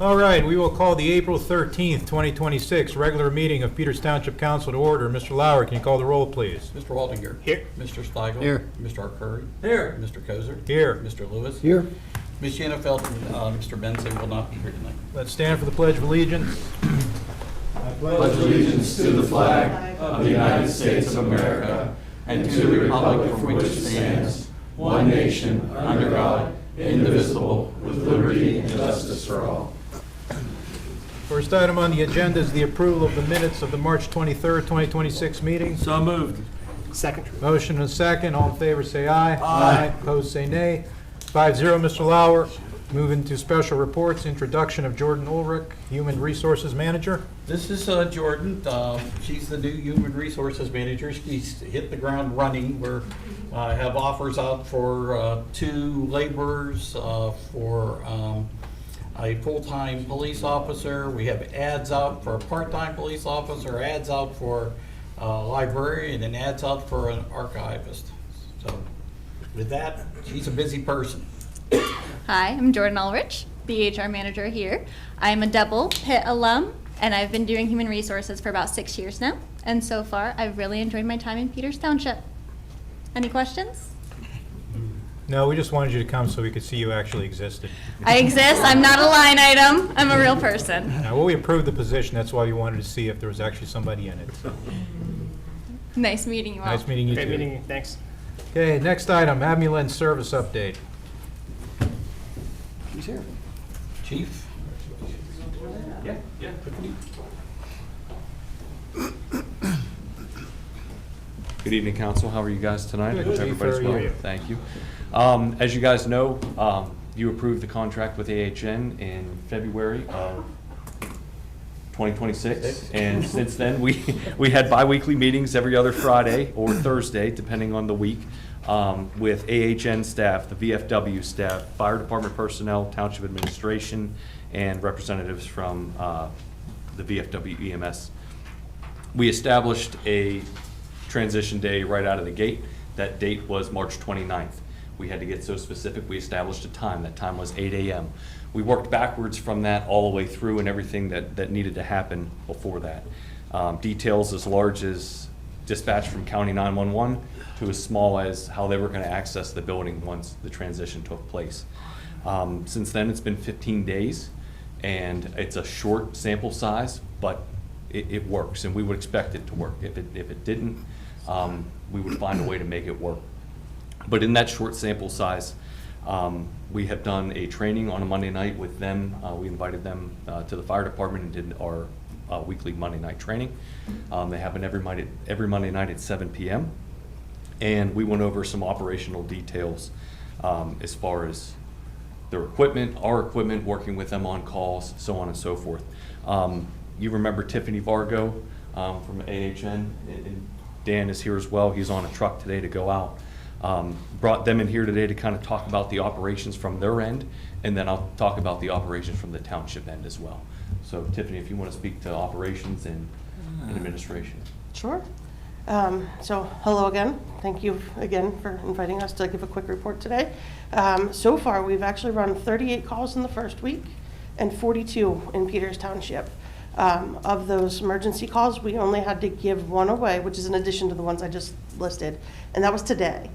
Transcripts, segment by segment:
All right, we will call the April 13th, 2026 regular meeting of Peters Township Council to order. Mr. Lauer, can you call the roll, please? Mr. Waldinger. Here. Mr. Stiegel. Here. Mr. Arcuri. Here. Mr. Kozer. Here. Mr. Lewis. Here. Ms. Shanafelt and Mr. Benson will not be here tonight. Let's stand for the Pledge of Allegiance. Pledge allegiance to the flag of the United States of America and to the republic for which it stands, one nation, under God, indivisible, with liberty and justice for all. First item on the agenda is the approval of the minutes of the March 23rd, 2026 meeting. So moved. Second. Motion and a second. All in favor, say aye. Aye. Opposed, say nay. 5-0, Mr. Lauer. Moving to special reports, introduction of Jordan Ulrich, Human Resources Manager. This is Jordan. She's the new Human Resources Manager. She's hit the ground running. We have offers out for 2 laborers, for a full-time police officer. We have ads out for a part-time police officer, ads out for a librarian, and ads out for an archivist. So with that, she's a busy person. Hi, I'm Jordan Ulrich, the HR manager here. I'm a double Pitt alum, and I've been doing human resources for about 6 years now. And so far, I've really enjoyed my time in Peters Township. Any questions? No, we just wanted you to come so we could see you actually existed. I exist. I'm not a line item. I'm a real person. Now, well, we approved the position. That's why we wanted to see if there was actually somebody in it. Nice meeting you all. Nice meeting you Great too. meeting you. Thanks. Okay, next item, ambulance service update. He's here. Chief? Yeah. Good evening, Council. How are you guys tonight? Good, I hope Chief. everybody's How are well. you? Thank you. As you guys know, you approved the contract with AHN in February of 2026, and since then we had bi-weekly meetings every other Friday or Thursday, depending on the week, with AHN staff, the VFW staff, fire department personnel, township administration, and representatives from the VFW EMS. We established a transition day right out of the gate. That date was March 29th. We had to get so specific, we established a time. That time was 8 a.m. We worked backwards from that all the way through and everything that needed to happen before that. Details as large as dispatch from County 911 to as small as how they were going to access the building once the transition took place. Since then, it's been 15 days, and it's a short sample size, but it works, and we would expect it to work. If it didn't, we would find a way to make it work. But in that short sample size, we have done a training on a Monday night with them. We invited them to the fire department and did our weekly Monday night training. They happen every Monday night at 7 p.m. And we went over some operational details as far as their equipment, our equipment, working with them on calls, so on and so forth. You remember Tiffany Vargo from AHN, and Dan is here as well. He's on a truck today to go out. Brought them in here today to kind of talk about the operations from their end, and then I'll talk about the operations from the township end as well. So Tiffany, if you want to speak to operations and administration. Sure. So hello again. Thank you again for inviting us to give a quick report today. So far, we've actually run 38 calls in the first week and 42 in Peters Township. Of those emergency calls, we only had to give 1 away, which is in addition to the ones I just listed, and that was today,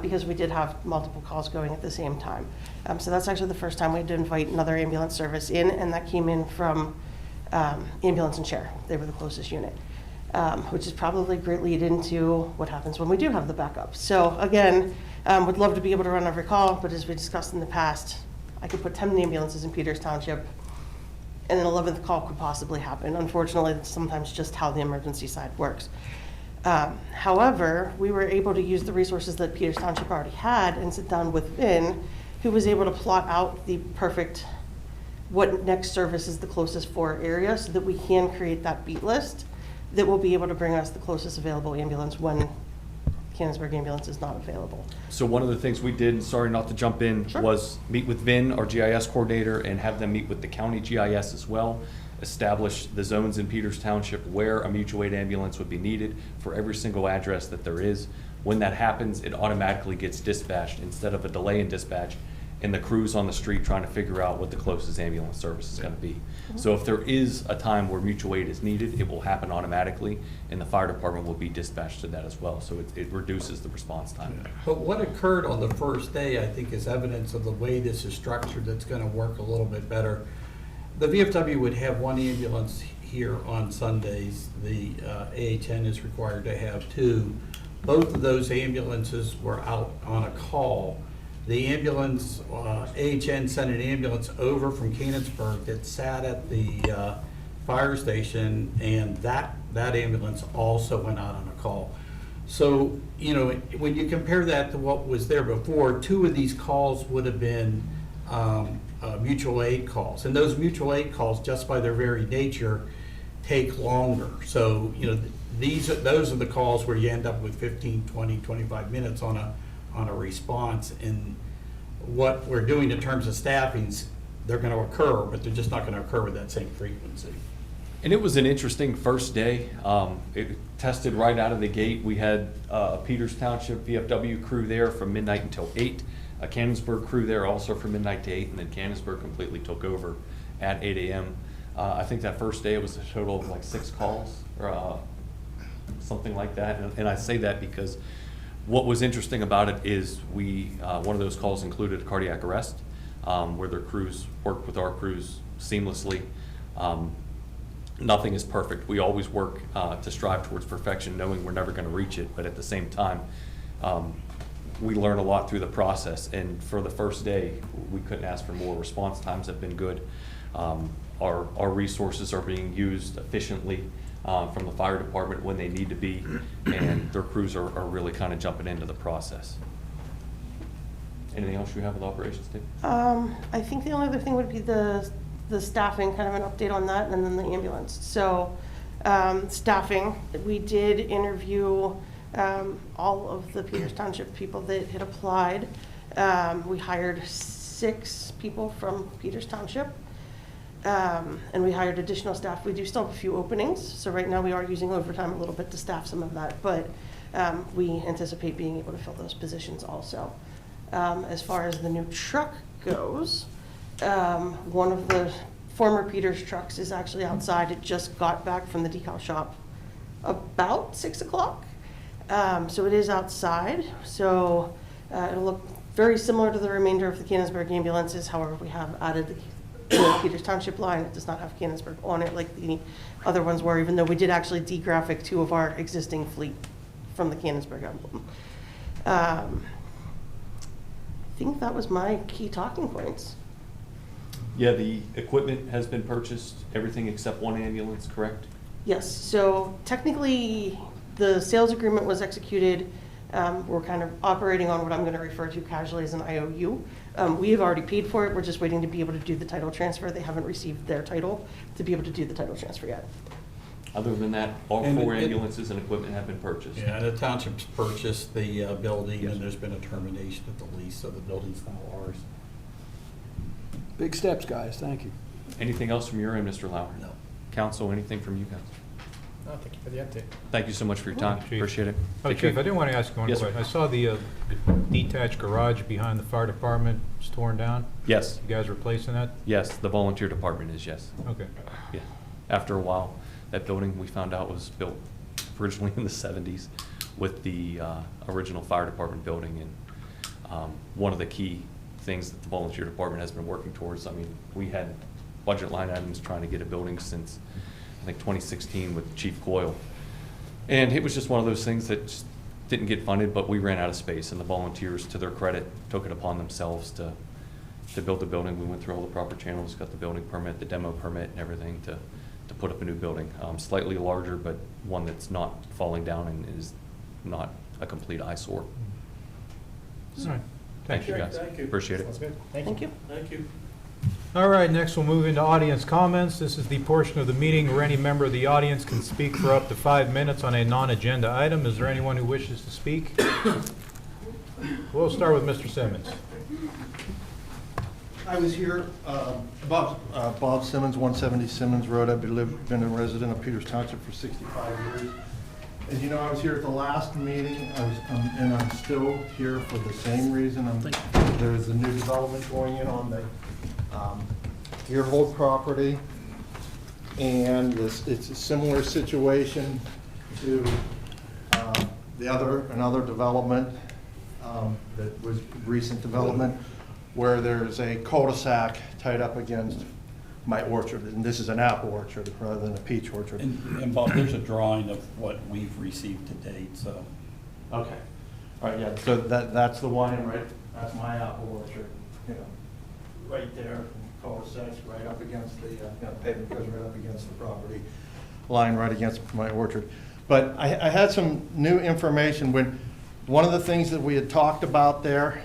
because we did have multiple calls going at the same time. So that's actually the first time we had to invite another ambulance service in, and that came in from ambulance and share. They were the closest unit, which is probably a great lead into what happens when we do have the backup. So again, would love to be able to run every call, but as we discussed in the past, I could put 10 ambulances in Peters Township, and an 11th call could possibly happen. Unfortunately, that's sometimes just how the emergency side works. However, we were able to use the resources that Peters Township already had and sit down with Vin, who was able to plot out the perfect, what next service is the closest for area, so that we can create that beat list that will be able to bring us the closest available ambulance when Canonsburg ambulance is not available. So one of the things we did, sorry not to jump in, Sure. was meet with Vin, our GIS coordinator, and have them meet with the county GIS as well, establish the zones in Peters Township where a mutual aid ambulance would be needed for every single address that there is. When that happens, it automatically gets dispatched. Instead of a delay in dispatch, and the crews on the street trying to figure out what the closest ambulance service is gonna be. So if there is a time where mutual aid is needed, it will happen automatically, and the fire department will be dispatched to that as well, so it reduces the response time. But what occurred on the first day, I think, is evidence of the way this is structured that's gonna work a little bit better. The VFW would have one ambulance here on Sundays. The AHN is required to have two. Both of those ambulances were out on a call. The ambulance, AHN sent an ambulance over from Canonsburg that sat at the fire station, and that ambulance also went out on a call. So, you know, when you compare that to what was there before, two of these calls would have been mutual aid calls. And those mutual aid calls, just by their very nature, take longer. So, you know, those are the calls where you end up with 15, 20, 25 minutes on a response. And what we're doing in terms of staffings, they're going to occur, but they're just not going to occur with that same frequency. And it was an interesting first day. It tested right out of the gate. We had a Peters Township VFW crew there from midnight until 8, a Canonsburg crew there also from midnight to 8, and then Canonsburg completely took over at 8 a.m. I think that first day it was a total of like 6 calls or something like that. And I say that because what was interesting about it is one of those calls included a cardiac arrest where their crews worked with our crews seamlessly. Nothing is perfect. We always work to strive towards perfection, knowing we're never going to reach it. But at the same time, we learn a lot through the process. And for the first day, we couldn't ask for more. Response times have been good. Our resources are being used efficiently from the fire department when they need to be, and their crews are really kind of jumping into the process. Anything else you have with operations, Dave? I think the only other thing would be the staffing, kind of an update on that, and then the ambulance. So staffing, we did interview all of the Peters Township people that had applied. We hired 6 people from Peters Township. And we hired additional staff. We do still have a few openings, so right now we are using overtime a little bit to staff some of that, but we anticipate being able to fill those positions also. As far as the new truck goes, one of the former Peters trucks is actually outside. It just got back from the decal shop about 6 o'clock. So it is outside, so it'll look very similar to the remainder of the Canonsburg ambulances. However, we have added the Peters Township line. It does not have Canonsburg on it like the other ones were, even though we did actually de-graphic 2 of our existing fleet from the Canonsburg emblem. I think that was my key talking points. Yeah, the equipment has been purchased, everything except one ambulance, correct? Yes, so technically the sales agreement was executed. We're kind of operating on what I'm going to refer to casually as an IOU. We have already paid for it. We're just waiting to be able to do the title transfer. They haven't received their title to be able to do the title transfer yet. Other than that, all And 4 it- ambulances and equipment have been purchased. Yeah, the township's purchased the building, Yes. and there's been a termination of the lease, so the building's now ours. Big steps, guys. Thank you. Anything else from your end, Mr. Lauer? No. Council, anything from you guys? No, thank you for the update. Thank you so much for your time. Chief. Appreciate it. Oh, Take Chief, care. I did want to ask you one Yes, sir. question. I saw the detached garage behind the fire department was torn down. Yes, You guys replacing that? yes, the volunteer department is yes. Okay. Yeah. After a while, that building we found out was built originally in the 70s with the original fire department building. And one of the key things that the volunteer department has been working towards, I mean, we had budget line items trying to get a building since, I think, 2016 with Chief Coyle. And it was just one of those things that just didn't get funded, but we ran out of space, and the volunteers, to their credit, took it upon themselves to build the building. We went through all the proper channels, got the building permit, the demo permit, and everything to put up a new building. Slightly larger, but one that's not falling down and is not a complete eyesore. All right. Thank you, guys. Thank you. Appreciate it. Sounds good. Thank you. Thank you. All right, next we'll move into audience comments. This is the portion of the meeting where any member of the audience can speak for up to 5 minutes on a non-agenda item. Is there anyone who wishes to speak? We'll start with Mr. Simmons. I was here, Bob Simmons, 170 Simmons Road. I've been a resident of Peters Township for 65 years. And you know, I was here at the last meeting, and I'm still here for the same reason. I'm there's a new development going in on the Earhold property. And it's a similar situation to another development that was recent development, where there's a cul-de-sac tied up against my orchard. And this is an apple orchard rather than a peach orchard. And Bob, there's a drawing of what we've received to date, so. Okay. All right, yeah, so that's the one, right, that's my apple orchard, you know, right there, cul-de-sacs right up against the, pavement goes right up against the property line, right against my orchard. But I had some new information when, one of the things that we had talked about there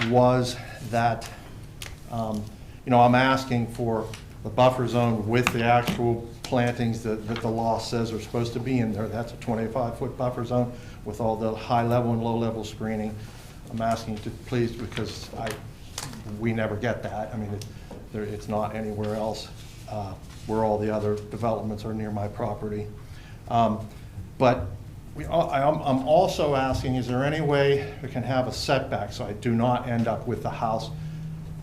was that, I'm asking for the buffer zone with the actual plantings that the law says are supposed to be in there. That's a 25-foot buffer zone with all the high-level and low-level screening. I'm asking to please, because we never get that. I mean, it's not anywhere else where all the other developments are near my property. But I'm also asking, is there any way we can have a setback so I do not end up with the house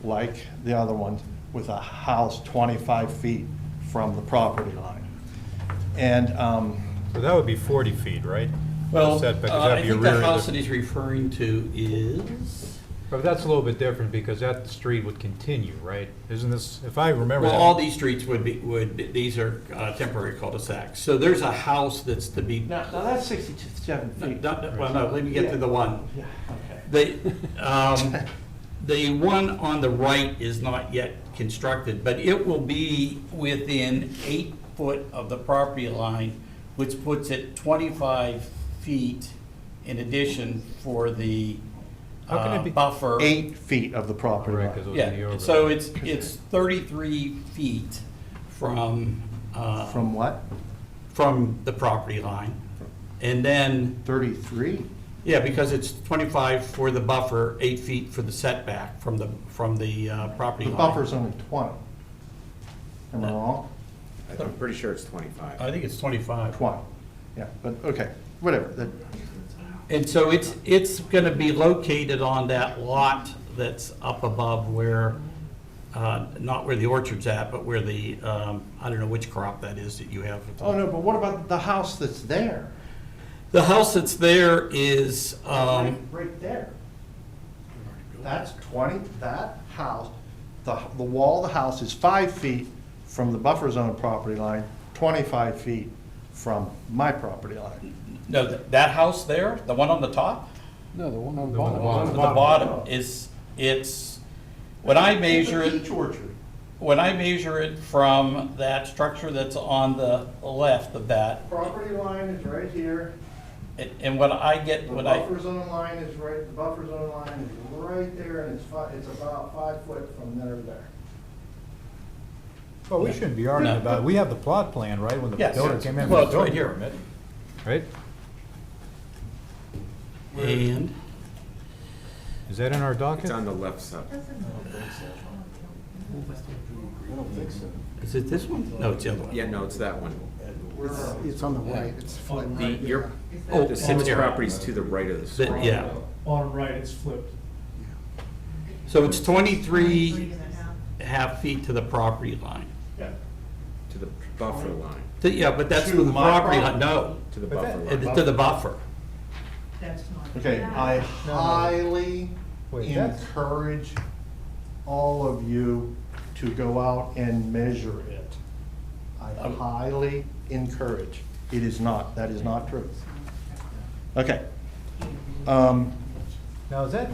like the other ones, with a house 25 feet from the property line? And So that would be 40 feet, right? Well, Setback, 'cause I that'd be think rear the of house that he's referring to is, But that's a little bit different because that street would continue, right? Isn't this, if I remember well, that? all these streets these are temporary cul-de-sacs. So there's a house that's to be, now that's 67 feet. well, no, let me get to the one. Yeah, okay. The one on the right is not yet constructed, but it will be within 8 foot of the property line, which puts it 25 feet in addition for the How can it be buffer. 8 feet of the property Correct, 'cause line. those are the Yeah, overlay. so it's 33 feet from From what? from the property line. And then, 33? yeah, because it's 25 for the buffer, 8 feet for the setback from the property The line. buffer's only 20. Am I wrong? I'm pretty sure it's 25. I think it's 25. 20, yeah, but, okay, whatever. And so it's going to be located on that lot that's up above where, not where the orchard's at, but where the, I don't know which crop that is that you have. Oh, no, but what about the house that's there? The house that's there is, Right there. That's 20, that house, the wall of the house is 5 feet from the buffer zone property line, 25 feet from my property line. no, that house there, the one on the top? No, the one on the The one bottom. on The bottom is, when I measure It's a it, peach orchard. when I measure it from that structure that's on the left of that, Property line is right here. and when I get, The when I, buffer zone line is right, the buffer zone line is right there, and it's about 5 foot from there to there. Well, we shouldn't be arguing No. about it. We have the plot plan, right, when the Yes. builder came in Well, with the it's right building here. permit, right? and, Is that in our docket? It's on the left side. is it this one? No, it's the other one. Yeah, no, it's that one. It's on the right, it's flipped. Oh, The Simmons here. property's to the right of the screen. Yeah, Bottom right, it's flipped. so it's 23 half feet to the property line. To the buffer line, Yeah, but that's To for the my property line, property. no, to the But buffer that- line. to the buffer. Okay, I highly Wait, that's- encourage all of you to go out and measure it. I highly encourage. It is not, that is not true. Okay. Now, is that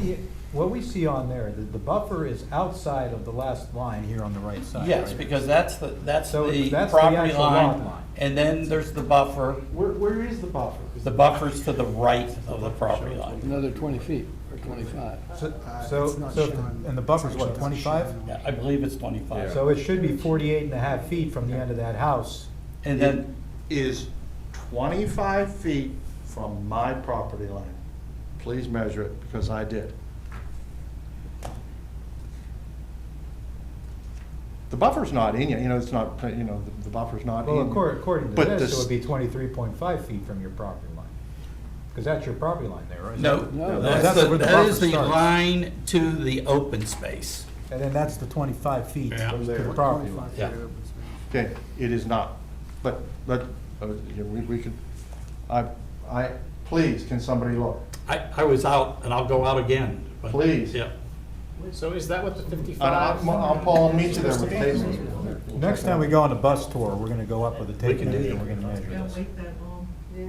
what we see on there, the buffer is outside of the last line here on the right side, Yes, right? because that's So the that's the property actual lot line, line. and then there's the buffer. Where is the buffer? The buffer's to the right of the property line. Another 20 feet or 25. And the buffer's what, 25? Yeah, I believe it's 25. So it should be 48 and a half feet from the end of that house. And then, Is 25 feet from my property line. Please measure it, because I did. The buffer's not in yet, it's not, the buffer's not in. Well, according to But this, it this- would be 23.5 feet from your property line. Because that's your property line there, right? No, No, that's where the that buffer is the starts. line to the open space. And then that's the 25 feet Yeah. to the property line. Yeah. Okay, it is not, but, we could, please, can somebody look? I was out, and I'll go out again. but- Please. Yeah. So is that what the And 55? Paul, meet you there with tables. Next time we go on a bus tour, we're gonna go up with a tape can do measure, and that. we're gonna measure this. Yeah.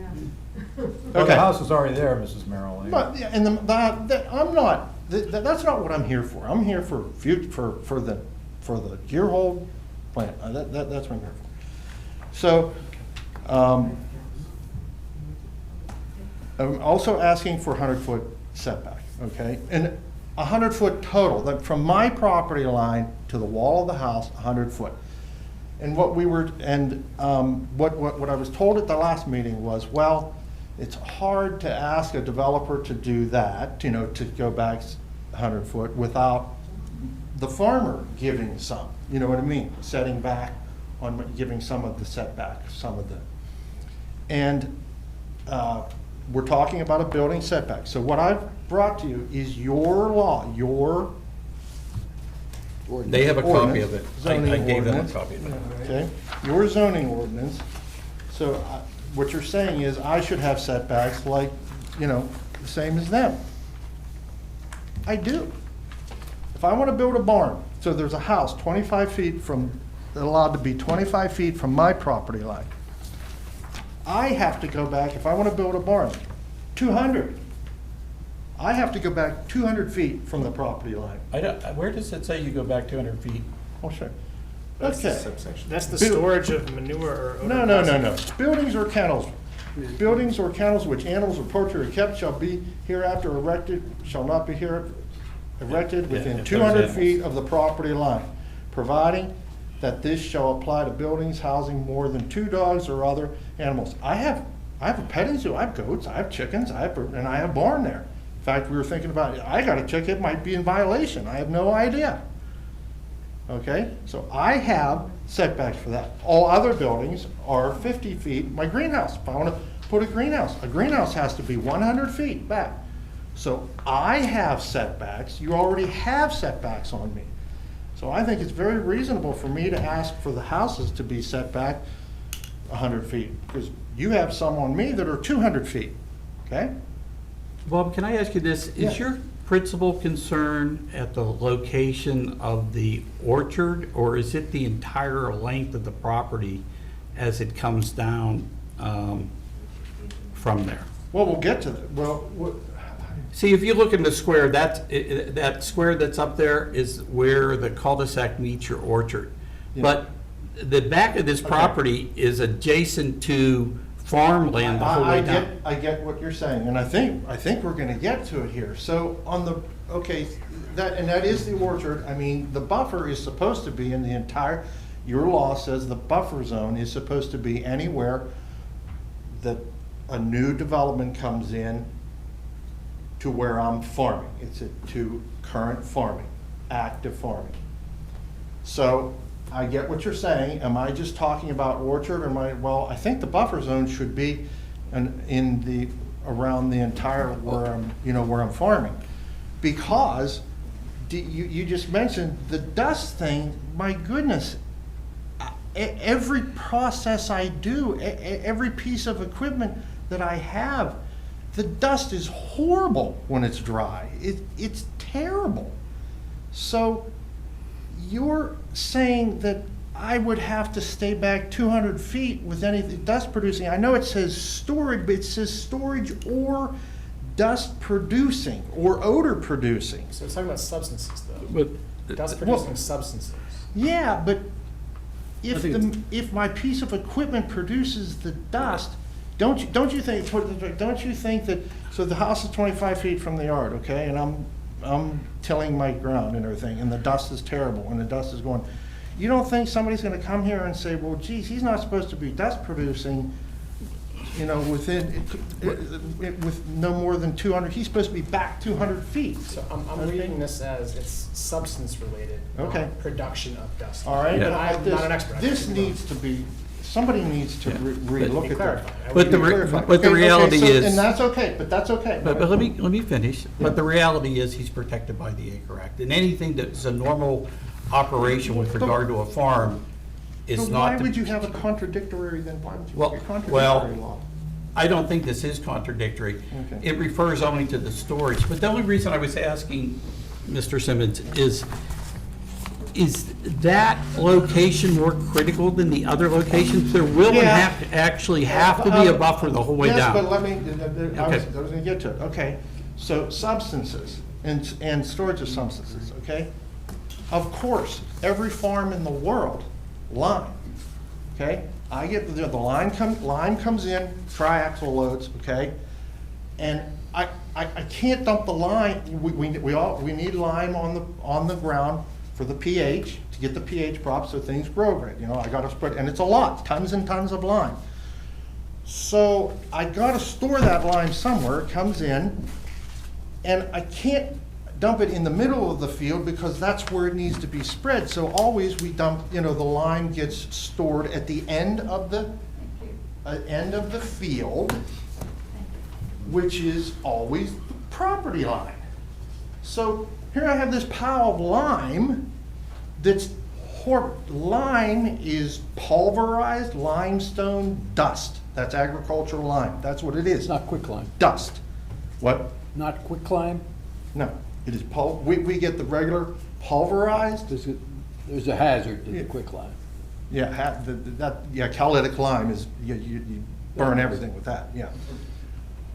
Well, Okay. the house is already there, Mrs. Merrill. But, yeah, and I'm not, that's not what I'm here for. I'm here for the year-old plant. That's what I'm here for. So, I'm also asking for 100-foot setback, okay? And 100-foot total, that from my property line to the wall of the house, 100 foot. And what I was told at the last meeting was, well, it's hard to ask a developer to do that, you know, to go back 100 foot without the farmer giving some, you know what I mean? Setting back on giving some of the setback, some of the, and we're talking about a building setback. So what I've brought to you is your law, your They have a copy of it. Zoning I gave them a ordinance. copy of it. Okay, your zoning ordinance. So what you're saying is I should have setbacks like, you know, the same as them. I do. If I want to build a barn, so there's a house 25 feet from, allowed to be 25 feet from my property line. I have to go back, if I want to build a barn, 200. I have to go back 200 feet from the property line. Where does it say you go back 200 feet? Oh, sure. That's the Okay. subsection. That's the Build- storage of manure or odor No. Buildings or kennels. Buildings or kennels which animals or poultry are kept shall be hereafter erected, shall not be erected Yeah, within if 200 there's feet of the property line, providing that this shall apply to buildings housing more than 2 dogs or other animals. I have a petting zoo, I have goats, I have chickens, and I have a barn there. In fact, we were thinking about, I got a chicken, it might be in violation, I have no idea. Okay, so I have setbacks for that. All other buildings are 50 feet. My greenhouse, if I want to put a greenhouse has to be 100 feet back. So I have setbacks, you already have setbacks on me. So I think it's very reasonable for me to ask for the houses to be set back 100 feet, because you have some on me that are 200 feet, okay? Bob, can I ask you this? Yeah. Is your principal concern at the location of the orchard, or is it the entire length of the property as it comes down from there? Well, we'll get to that. See, if you look in the square, that square that's up there is where the cul-de-sac meets your orchard. Yeah. But the back of this property is adjacent to farmland the whole way down. I get what you're saying, and I think we're gonna get to it here. So on the, okay, that is the orchard. I mean, the buffer is supposed to be in the entire, your law says the buffer zone is supposed to be anywhere that a new development comes in to where I'm farming. It's to current farming, active farming. So I get what you're saying. Am I just talking about orchard, or well, I think the buffer zone should be around the entire where I'm farming. Because you just mentioned the dust thing, my goodness, every process I do, every piece of equipment that I have, the dust is horrible when it's dry. It's terrible. So you're saying that I would have to stay back 200 feet with anything dust producing. I know it says storage, but it says storage or dust producing or odor producing. So it's talking about substances though. But Dust producing substances. Yeah, but I think if my piece of equipment produces the dust, don't you think that, so the house is 25 feet from the yard, okay, and I'm tilling my ground and everything, and the dust is terrible, and the dust is going, you don't think somebody's gonna come here and say, well, geez, he's not supposed to be dust producing, you know, with no more than 200, he's supposed to be back 200 feet. So I'm reading this as it's substance related, Okay. not production of dust. All right, But but I'm not an expert. this needs to be somebody needs to relook at that. But the reality is. And that's okay, but that's okay. But let me finish. But the reality is, he's protected by the Acre Act. And anything that's a normal operation with regard to a farm is So not. why would you have a contradictory then? Why would you Well, have a contradictory well, law? I don't think this is contradictory. Okay. It refers only to the storage. But the only reason I was asking Mr. Simmons is that location more critical than the other locations? There will Yeah. actually have to be a buffer the whole way down. Yes, but let me, I was Okay. going to get to it. Okay, so substances and storage of substances, okay? Of course, every farm in the world, lime, okay? I get, the lime comes in, triaxle loads, okay? And I can't dump the lime, we need lime on the ground for the pH, to get the pH proper so things grow great. You know, I gotta spread, and it's a lot, tons and tons of lime. So I gotta store that lime somewhere, it comes in, and I can't dump it in the middle of the field because that's where it needs to be spread. So always we dump, you know, the lime gets stored at the end of the field, which is always the property line. So here I have this pile of lime that's lime is pulverized limestone dust. That's agricultural lime. That's what it is. It's not quicklime. Dust. What? Not quicklime? No, it is we get the regular pulverized. There's a hazard to the quicklime. Yeah, catalytic lime is, you burn everything with that, yeah.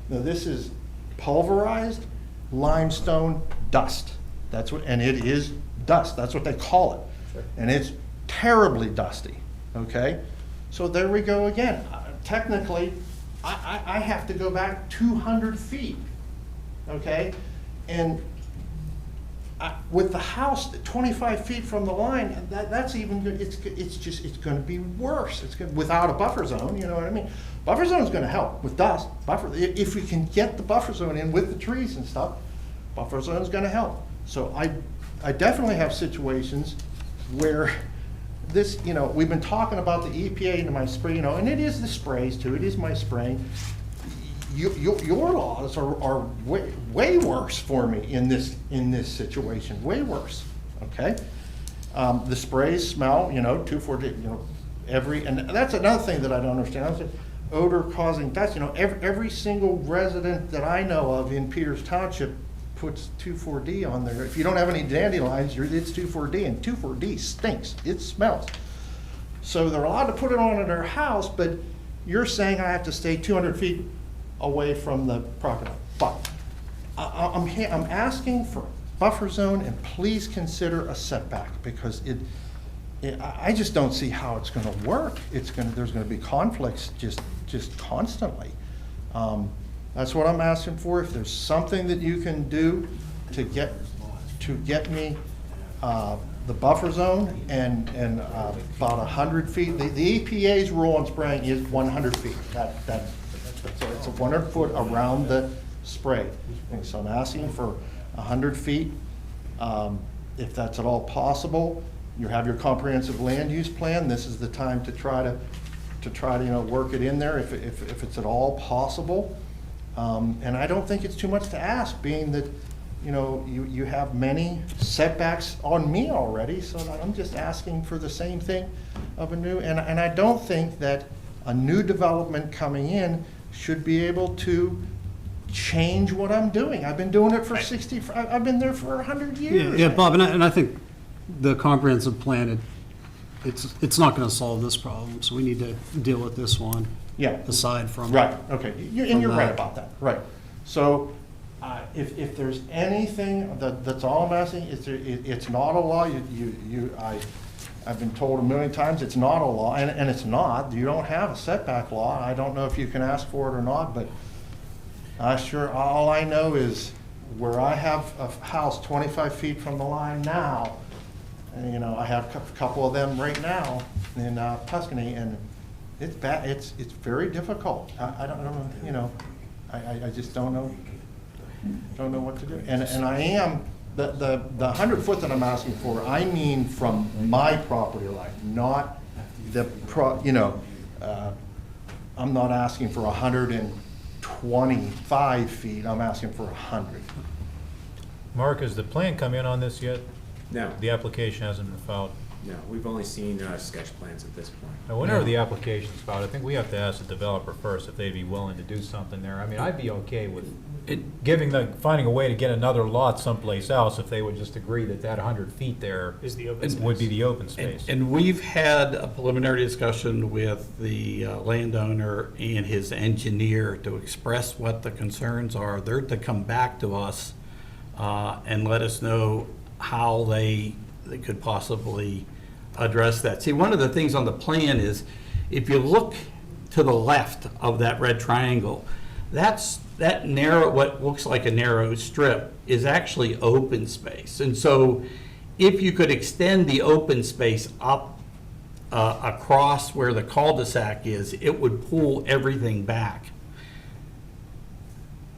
Now, this is pulverized limestone dust. That's what, and it is dust, that's what they call it. Sure. And it's terribly dusty, okay? So there we go again. Technically, I have to go back 200 feet, okay? And with the house 25 feet from the line, that's even good. It's going to be worse. Without a buffer zone, you know what I mean? Buffer zone is going to help with dust. If we can get the buffer zone in with the trees and stuff, buffer zone is going to help. So I definitely have situations where this, you know, we've been talking about the EPA and my spray, you know, and it is the sprays too. It is my spraying. Your laws are way worse for me in this situation, way worse, okay? The sprays smell, you know, 2,4-D, you know, and that's another thing that I don't understand. Odor causing dust, you know, every single resident that I know of in Peters Township puts 2,4-D on there. If you don't have any dandelions, it's 2,4-D, and 2,4-D stinks, it smells. So they're allowed to put it on in their house, but you're saying I have to stay 200 feet away from the property line. But I'm asking for buffer zone, and please consider a setback, because I just don't see how it's going to work. There's going to be conflicts just constantly. That's what I'm asking for. If there's something that you can do to get me the buffer zone and about 100 feet. The EPA's rule on spraying is 100 feet. So it's a 100 foot around the spray. And so I'm asking for 100 feet. If that's at all possible, you have your comprehensive land use plan. This is the time to try to you know, work it in there if it's at all possible. And I don't think it's too much to ask, being that, you know, you have many setbacks on me already, so I'm just asking for the same thing of a new, and I don't think that a new development coming in should be able to change what I'm doing. I've been doing it for I've been there for 100 years. Yeah, Bob, and I think the comprehensive plan, it's not gonna solve this problem, so we need to deal with this one. Yeah. Aside from. Right, okay, and you're right that. about that, right. So, if there's anything, that's all I'm asking, it's not a law, I've been told a million times, it's not a law, and it's not, you don't have a setback law. I don't know if you can ask for it or not, but all I know is where I have a house 25 feet from the line now, and, you know, I have a couple of them right now in Tuscany, and it's bad, it's very difficult. I don't know, you know, I just don't know what to do. And I am, the 100 foot that I'm asking for, I mean from my property line, not you know, I'm not asking for 125 feet, I'm asking for 100. Mark, has the plan come in on this yet? No, The application hasn't been filed. no, we've only seen sketch plans at this point. Now, whenever the application's filed, I think we have to ask the developer first if they'd be willing to do something there. I mean, I'd be okay with finding a way to get another lot someplace else if they would just agree that that 100 feet there Is the open would be space. the open space. And we've had a preliminary discussion with the landowner and his engineer to express what the concerns are. They're to come back to us and let us know how they could possibly address that. See, one of the things on the plan is, if you look to the left of that red triangle, that narrow, what looks like a narrow strip, is actually open space. And so if you could extend the open space up across where the cul-de-sac is, it would pull everything back.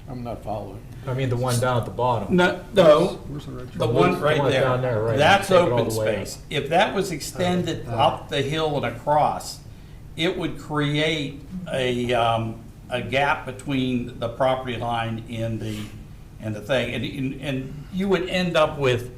I'm not following. I mean, the one down at the bottom. No, Where's the red the triangle? one right The one there. down there, right. That's Take it all open the way up. space. If that was extended up the hill and across, it would create a gap between the property line and the thing. And you would end up with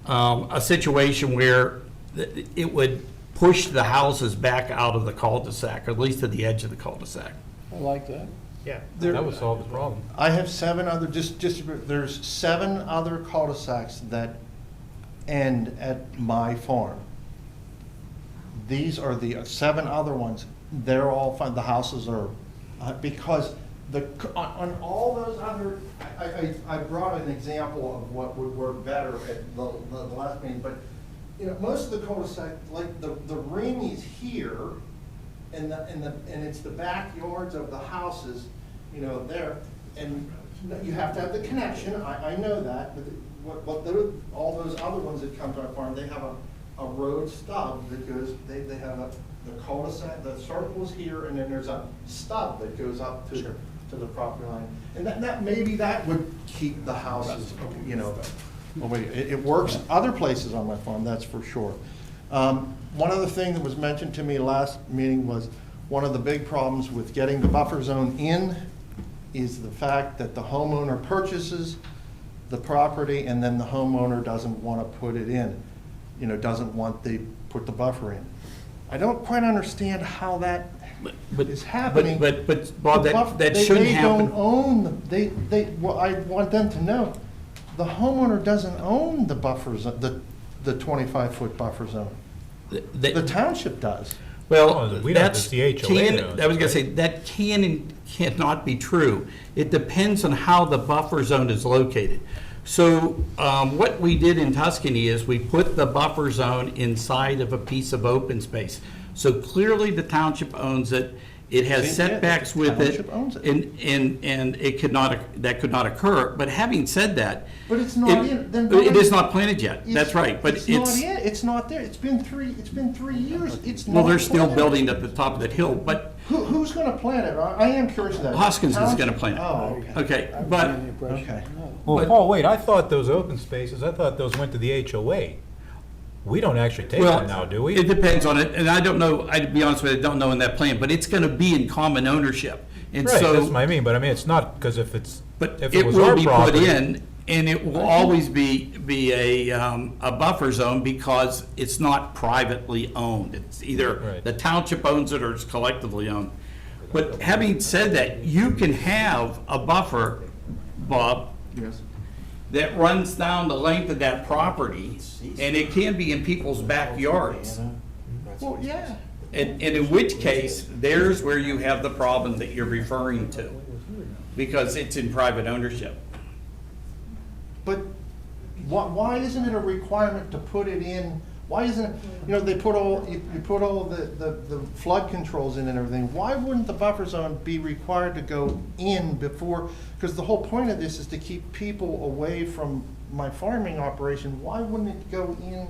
a situation where it would push the houses back out of the cul-de-sac, or at least to the edge of the cul-de-sac. I like that. Yeah. That would solve the problem. I have 7 other, there's 7 other cul-de-sacs that end at my farm. These are the 7 other ones. They're all fine, the houses are, because on all those other, I brought an example of what would work better at the last meeting, but, you know, most of the cul-de-sac, like the ring is here, and it's the backyards of the houses, you know, there, and you have to have the connection, I know that, but all those other ones that come to our farm, they have a road stub that goes, they have the cul-de-sac, the circle is here, and then there's a stub that goes up to the property line. And that, maybe that would keep the houses, you know, away. It works other places on my farm, that's for sure. One other thing that was mentioned to me last meeting was one of the big problems with getting the buffer zone in is the fact that the homeowner purchases the property and then the homeowner doesn't want to put it in, you know, doesn't want to put the buffer in. I don't quite understand how that is happening. But Bob, that They shouldn't don't happen. own, well, I want them to know, the homeowner doesn't own the buffer zone, the 25-foot buffer zone. The township does. Well, Oh, we don't, it's the HOA does, I was gonna say, that can and cannot be true. It depends on how the buffer zone is located. So, what we did in Tuscany is we put the buffer zone inside of a piece of open space. So clearly the township owns it, it has See, yeah, setbacks the with it. township owns it. And it could not, that could not occur. But having said that. But it's not in, then It is not planted yet, that's It's- right, but It's not in, it's not there, it's been 3 years, it's not. well, they're still planted. building at the top of that hill, but Who's gonna plant it? I am curious of that. Hoskins is gonna plant it. Oh, okay. Okay, but, Okay. Well, But- Paul, wait, I thought those open spaces, I thought those went to the HOA. We don't actually take them now, do we? It depends on it, and I don't know, I'd be honest with you, I don't know in that plan, but it's gonna be in common ownership. And Right, that's so, what I mean, but I mean, it's not, because if but it it was will our be put property. in, and it will always be a buffer zone because it's not privately owned. It's either Right. the township owns it or it's collectively owned. But having said that, you can have a buffer, Bob, Yes. that runs down the length of that property, and it can be in people's backyards. Well, yeah. And in which case, there's where you have the problem that you're referring to, because it's in private ownership. But why isn't it a requirement to put it in? Why isn't it, you know, they put all, you put all the flood controls in and everything. Why wouldn't the buffer zone be required to go in before? Because the whole point of this is to keep people away from my farming operation. Why wouldn't it go in?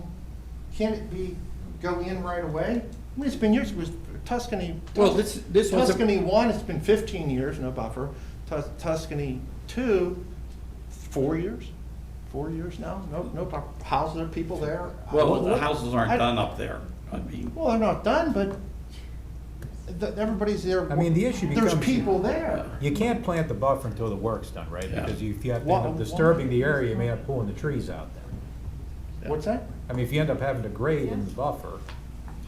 Can't it go in right away? I mean, it's been years, it was Tuscany. Well, this was a- Tuscany 1, it's been 15 years, no buffer. Tuscany 2, 4 years? 4 years now? No buffer. Houses, are people there? Well, the houses aren't done up there. I mean, Well, they're not done, but everybody's there. I mean, the issue There's becomes- people there. You can't plant the buffer until the work's done, right? Yeah. Because if you have to end up disturbing the area, you may have pulling the trees out there. What's that? I mean, if you end up having to grade in the buffer.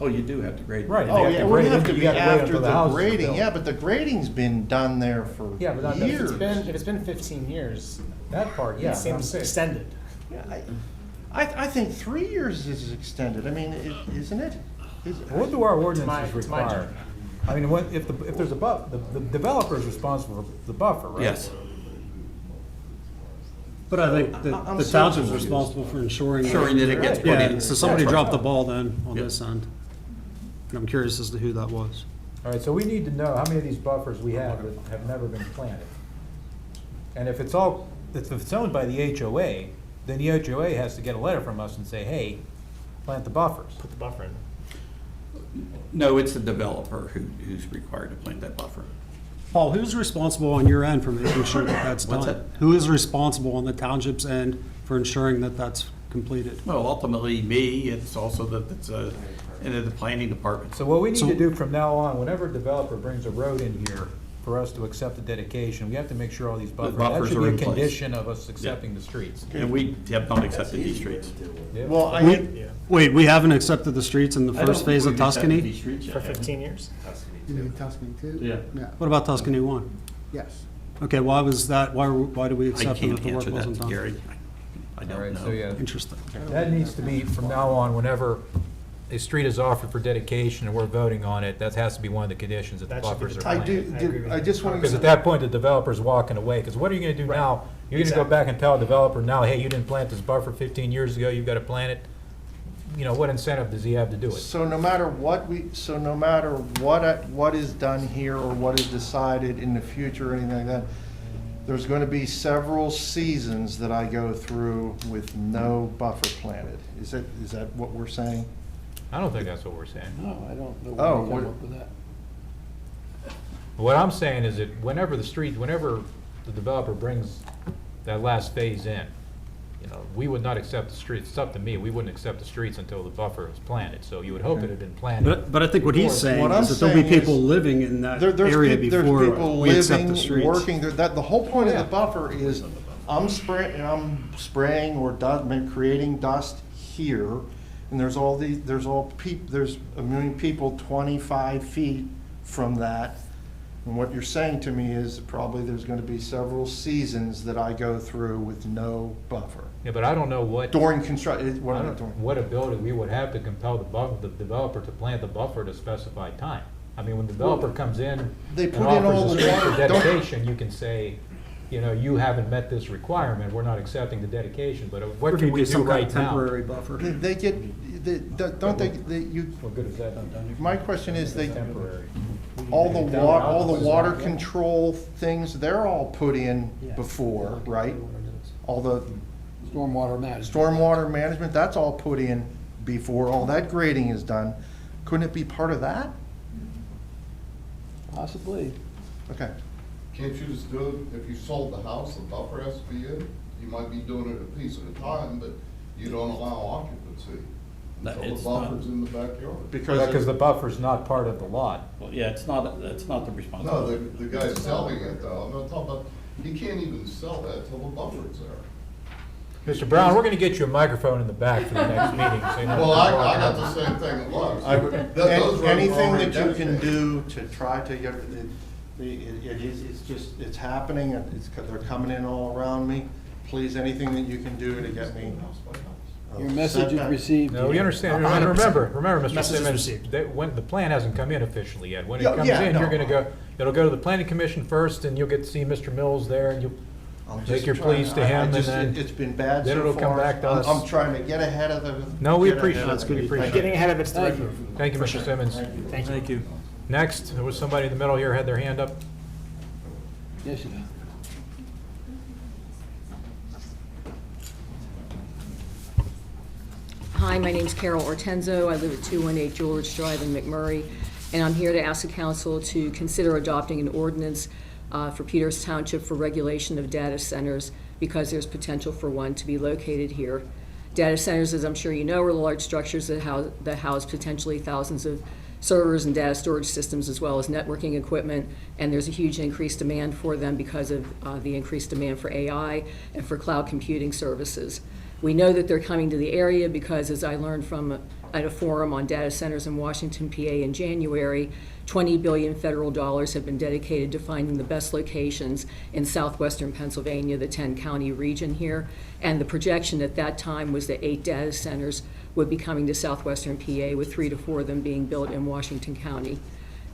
Oh, you do have to grade. Right. Oh, have yeah, to well, grade you have it, to you be gotta wait after until the the house is grading, built. yeah, but the grading's been done there for Yeah, but not- years. If it's been 15 years, That part, yeah. it seems extended. Yeah, I think 3 years is extended, I mean, isn't it? What do our It's my ordinances require? judgment. I mean, if there's a the developer is responsible for the buffer, right? Yes. But I think that I'm the so township's confused. responsible for ensuring. Ensuring that it gets put Yeah, in. so somebody That's right. dropped the ball then on Yep. this end. And I'm curious as to who that was. All right, so we need to know how many of these buffers we have that have never been planted. And if it's owned by the HOA, then the HOA has to get a letter from us and say, hey, plant the buffers. Put the buffer in. No, it's the developer who's required to plant that buffer. Paul, who's responsible on your end for making sure that that's What's done? that? Who is responsible on the township's end for ensuring that that's completed? Well, ultimately, me, it's also in the planning department. So what we need So- to do from now on, whenever a developer brings a road in here for us to accept the dedication, we have to make sure all these buffers, that buffers should are be a in place. condition of us accepting the streets. And we have not accepted these streets. Yeah. Well, Yeah. Wait, we haven't accepted the streets in the I don't first think phase of we've accepted Tuscany? these streets yet, For have we? 15 years? You mean Tuscany too? Yeah. Yeah, What about Tuscany 1? yes. Okay, why was that, why did we I accept it can't if the work answer wasn't that, done? Gary. I All don't right, so know. yeah, Interesting. that needs to be, from now on, whenever a street is offered for dedication and we're voting on it, that has to be one of the conditions that the That should be buffers the are I planted. do, I just want Because at to, that point, the developer's walking away, because what are you gonna do now? You're gonna go Exactly. back and tell a developer now, hey, you didn't plant this buffer 15 years ago, you've gotta plant it. You know, what incentive does he have to do it? so no matter what what is done here or what is decided in the future or anything like that, there's going to be several seasons that I go through with no buffer planted. Is that what we're saying? I don't think that's what we're saying. No, I don't know Oh, where you what- come up with that. What I'm saying is that whenever the developer brings that last phase in, you know, we would not accept the streets, it's up to me, we wouldn't accept the streets until the buffer is planted, so you would hope it had been planted. But I think what he's saying What I'm is that there'll be saying is people living in that There's area peop- there's before people we accept the living, streets. working, the whole point of Yeah. the buffer is I'm spraying or creating dust here, and there's a million people 25 feet from that. And what you're saying to me is probably there's gonna be several seasons that I go through with no buffer. Yeah, but I don't know what. During construction, I don't know what ability we would have to compel the developer to plant the buffer at a specified time. I mean, when the developer comes in They and put in all offers a the street water- for dedication, you can say, you know, you haven't met this requirement, we're not accepting the dedication, but what There can could we be do some kind right of now? temporary buffer. They get, don't they, What good is that? my question is, Temporary. all the water control things, they're all put in before, right? All the Stormwater management. stormwater management, that's all put in before all that grading is done. Couldn't it be part of that? Possibly. Okay. Can't you just do it, if you sold the house, the buffer has to be in? You might be doing it a piece at a time, but you don't allow occupancy until the it's not- buffer's in the backyard. Because the buffer's not part of the lot. Well, yeah, it's not the No, responsibility. the guy's selling it though, I'm not talking about, he can't even sell that till the buffer's there. Mr. Brown, we're gonna get you a microphone in the back for the next meeting, so you know. Well, I got the same thing at Lowe's. Those roads are Anything already that you can dedicated. do to try to get, it's happening, they're coming in all around me. Please, anything that you can do to get me. Your message is setback. received. No, we Peter. understand, and remember, Mr. Message is Simmons, received. when, the plan hasn't come in officially yet. When it Yeah, comes yeah, in, no. you're gonna go, it'll go to the planning commission first, and you'll get to see Mr. Mills there, and you'll I'm make just your trying- pleas to I him, and just- then. It's been bad then so it'll come far. back to us. I'm trying to get ahead of the. No, we get appreciate ahead it. of That's good. We appreciate Getting it. ahead of it's the right Thank you. move. Thank you, Mr. Simmons. Thank you. Next, there was somebody in the middle here had their hand up. Yes, you do. Hi, my name's Carol Ortenzo. I live at 218 Druid Drive in McMurray, and I'm here to ask the council to consider adopting an ordinance for Peters Township for regulation of data centers because there's potential for one to be located here. Data centers, as I'm sure you know, are large structures that house potentially thousands of servers and data storage systems, as well as networking equipment, and there's a huge increased demand for them because of the increased demand for AI and for cloud computing services. We know that they're coming to the area because, as I learned from at a forum on data centers in Washington, PA in January, $20 billion federal dollars have been dedicated to finding the best locations in southwestern Pennsylvania, the 10-county region here. And the projection at that time was that 8 data centers would be coming to southwestern PA, with 3 to 4 of them being built in Washington County.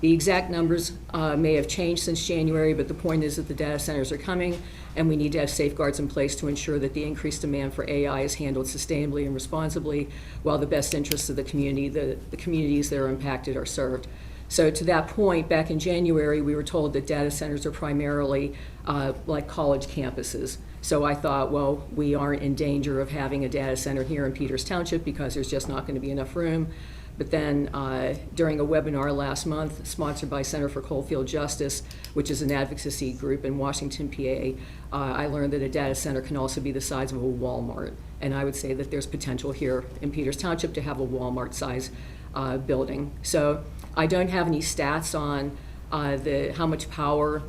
The exact numbers may have changed since January, but the point is that the data centers are coming, and we need to have safeguards in place to ensure that the increased demand for AI is handled sustainably and responsibly, while the best interests of the community, the communities that are impacted, are served. So to that point, back in January, we were told that data centers are primarily like college campuses. So I thought, well, we aren't in danger of having a data center here in Peters Township because there's just not going to be enough room. But then during a webinar last month, sponsored by Center for Coalfield Justice, which is an advocacy group in Washington, PA, I learned that a data center can also be the size of a Walmart. And I would say that there's potential here in Peters Township to have a Walmart-size building. So I don't have any stats on how much power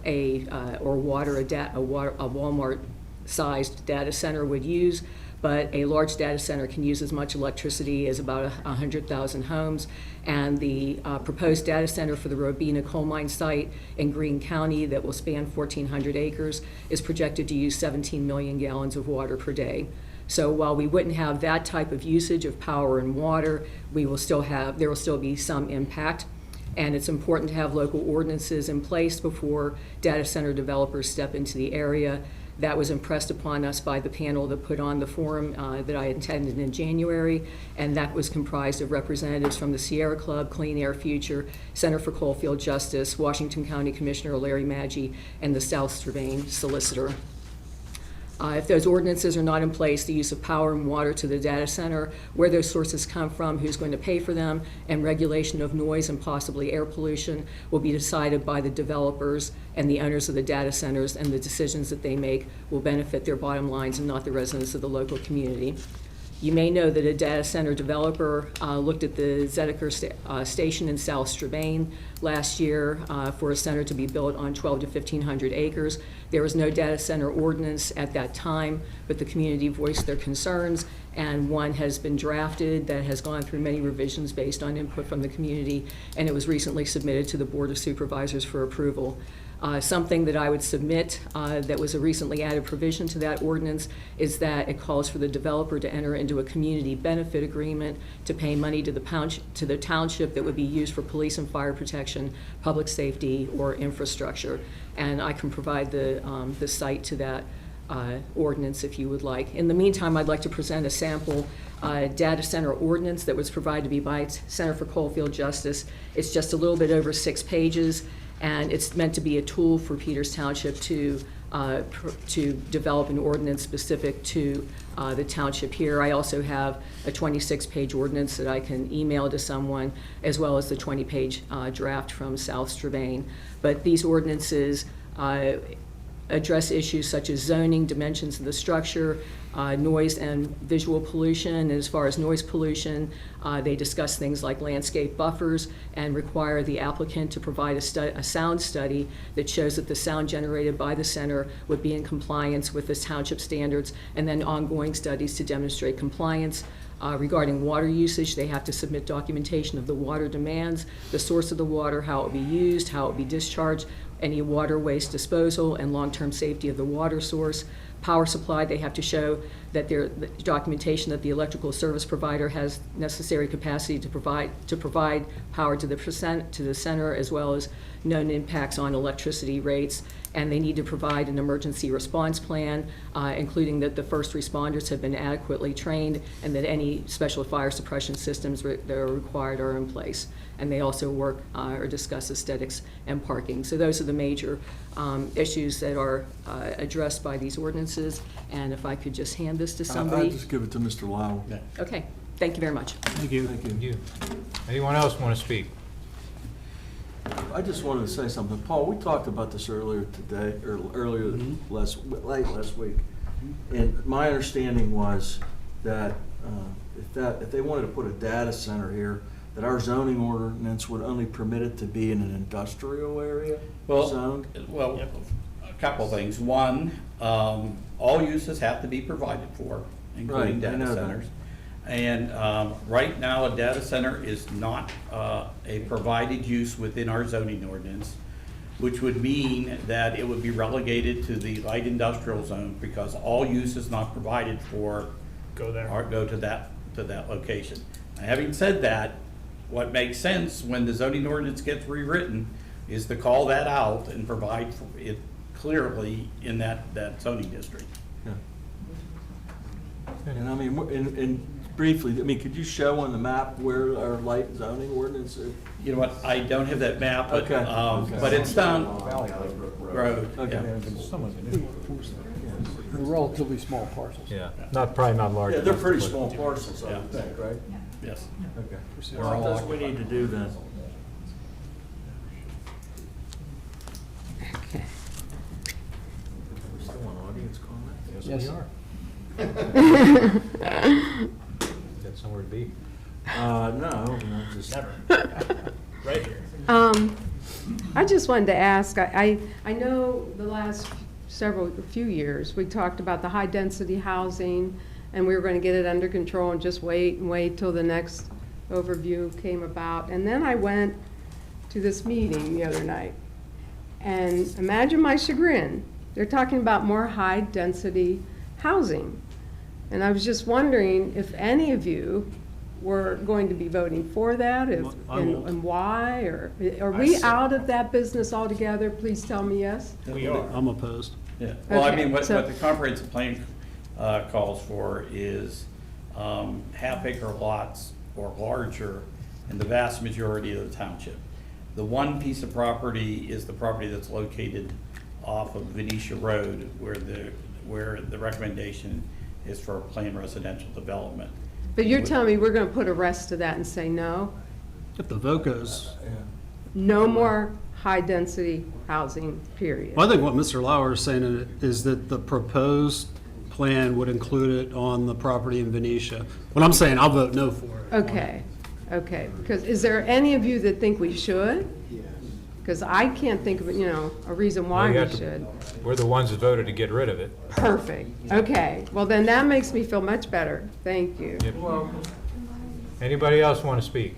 or water a Walmart-sized data center would use, but a large data center can use as much electricity as about 100,000 homes. And the proposed data center for the Robina coal mine site in Greene County that will span 1,400 acres is projected to use 17 million gallons of water per day. So while we wouldn't have that type of usage of power and water, there will still be some impact. And it's important to have local ordinances in place before data center developers step into the area. That was impressed upon us by the panel that put on the forum that I attended in January, and that was comprised of representatives from the Sierra Club, Clean Air Future, Center for Coalfield Justice, Washington County Commissioner Larry Maggi, and the South Strabane Solicitor. If those ordinances are not in place, the use of power and water to the data center, where those sources come from, who's going to pay for them, and regulation of noise and possibly air pollution will be decided by the developers and the owners of the data centers, and the decisions that they make will benefit their bottom lines and not the residents of the local community. You may know that a data center developer looked at the Zedeker station in South Strabane last year for a center to be built on 1,200 to 1,500 acres. There was no data center ordinance at that time, but the community voiced their concerns, and one has been drafted that has gone through many revisions based on input from the community, and it was recently submitted to the Board of Supervisors for approval. Something that I would submit that was a recently added provision to that ordinance is that it calls for the developer to enter into a community benefit agreement to pay money to the township that would be used for police and fire protection, public safety, or infrastructure. And I can provide the site to that ordinance if you would like. In the meantime, I'd like to present a sample data center ordinance that was provided to me by Center for Coalfield Justice. It's just a little bit over 6 pages. And it's meant to be a tool for Peters Township to develop an ordinance specific to the township here. I also have a 26-page ordinance that I can email to someone, as well as the 20-page draft from South Strabane. But these ordinances address issues such as zoning, dimensions of the structure, noise and visual pollution. And as far as noise pollution, they discuss things like landscape buffers and require the applicant to provide a sound study that shows that the sound generated by the center would be in compliance with the township standards, and then ongoing studies to demonstrate compliance. Regarding water usage, they have to submit documentation of the water demands, the source of the water, how it will be used, how it will be discharged, any water waste disposal, and long-term safety of the water source. Power supply, they have to show that the documentation that the electrical service provider has necessary capacity to provide power to the center, as well as known impacts on electricity rates. And they need to provide an emergency response plan, including that the first responders have been adequately trained and that any special fire suppression systems that are required are in place. And they also work or discuss aesthetics and parking. So those are the major issues that are addressed by these ordinances. And if I could just hand this to somebody. I'll just give it to Mr. Lau. Okay, thank you very much. Thank you. Thank you. Anyone else want to speak? I just wanted to say something. Paul, we talked about this earlier today, or late last week. And my understanding was that if they wanted to put a data center here, that our zoning ordinance would only permit it to be in an industrial area zoned? Well, a couple of things. One, all uses have to be provided for, including Right, I data know that. centers. And right now, a data center is not a provided use within our zoning ordinance, which would mean that it would be relegated to the light industrial zone because all uses not provided for Go there. go to that location. Now, having said that, what makes sense when the zoning ordinance gets rewritten is to call that out and provide for it clearly in that zoning district. Yeah. And I mean, and briefly, I mean, could you show on the map where our light zoning ordinance is? You know what, I don't have that map, but, Okay, okay. but it's down road. Okay. Yeah. They're relatively small parcels. Yeah, probably not large. Yeah, they're enough to pretty put- small parcels, I Yeah. would think, right? Yes. Okay. We're all What we need to do then? We're still on audience comment? Yes, we are. Got somewhere to be. No, just. Right here. I just wanted to ask, I know the last few years, we talked about the high-density housing, and we were going to get it under control and just wait and wait till the next overview came about. And then I went to this meeting the other night, and imagine my chagrin, they're talking about more high-density housing. And I was just wondering if any of you were going to be voting for that, and why, or are we out of that business altogether? Please tell me yes. We are. I'm opposed. Yeah, well, I Okay, mean, what so- the comprehensive plan calls for is half-acre lots or larger in the vast majority of the township. The one piece of property is the property that's located off of Venetia Road, where the recommendation is for a planned residential development. But you're telling me we're going to put a rest to that and say no? If the vote goes, No more high-density housing, period? well, I think what Mr. Lauer is saying in it is that the proposed plan would include it on the property in Venetia. What I'm saying, I'll vote no for it. Okay, okay, because is there any of you that think we should? Because I can't think of, a reason why Well, you we have to- should. We're the ones that voted to get rid of it. Perfect, okay, well then that makes me feel much better, thank you. Yep. Anybody else want to speak?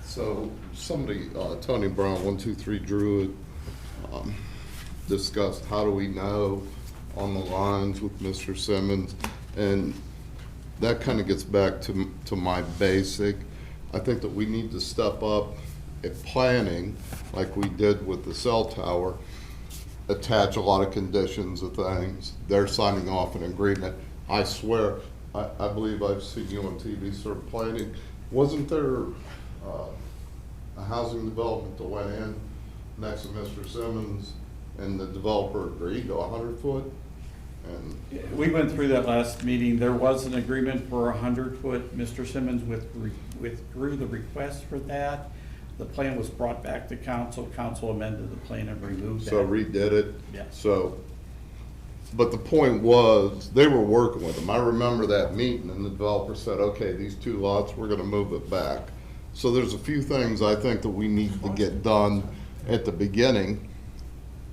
So somebody, Tony Brown, 123 Druid, discussed how do we know on the lines with Mr. Simmons, and that kind of gets back to my basic. I think that we need to step up at planning, like we did with the cell tower, attach a lot of conditions of things. They're signing off an agreement. I swear, I believe I've seen you on TV sort of planning. Wasn't there a housing development that went in next to Mr. Simmons, and the developer agreed to 100 foot? And We went through that last meeting. There was an agreement for 100-foot. Mr. Simmons withdrew the request for that. The plan was brought back to council. Council amended the plan and removed that. so redid it? Yes. So, but the point was, they were working with them. I remember that meeting, and the developer said, okay, these two lots, we're gonna move it back. So there's a few things I think that we need to get done at the beginning.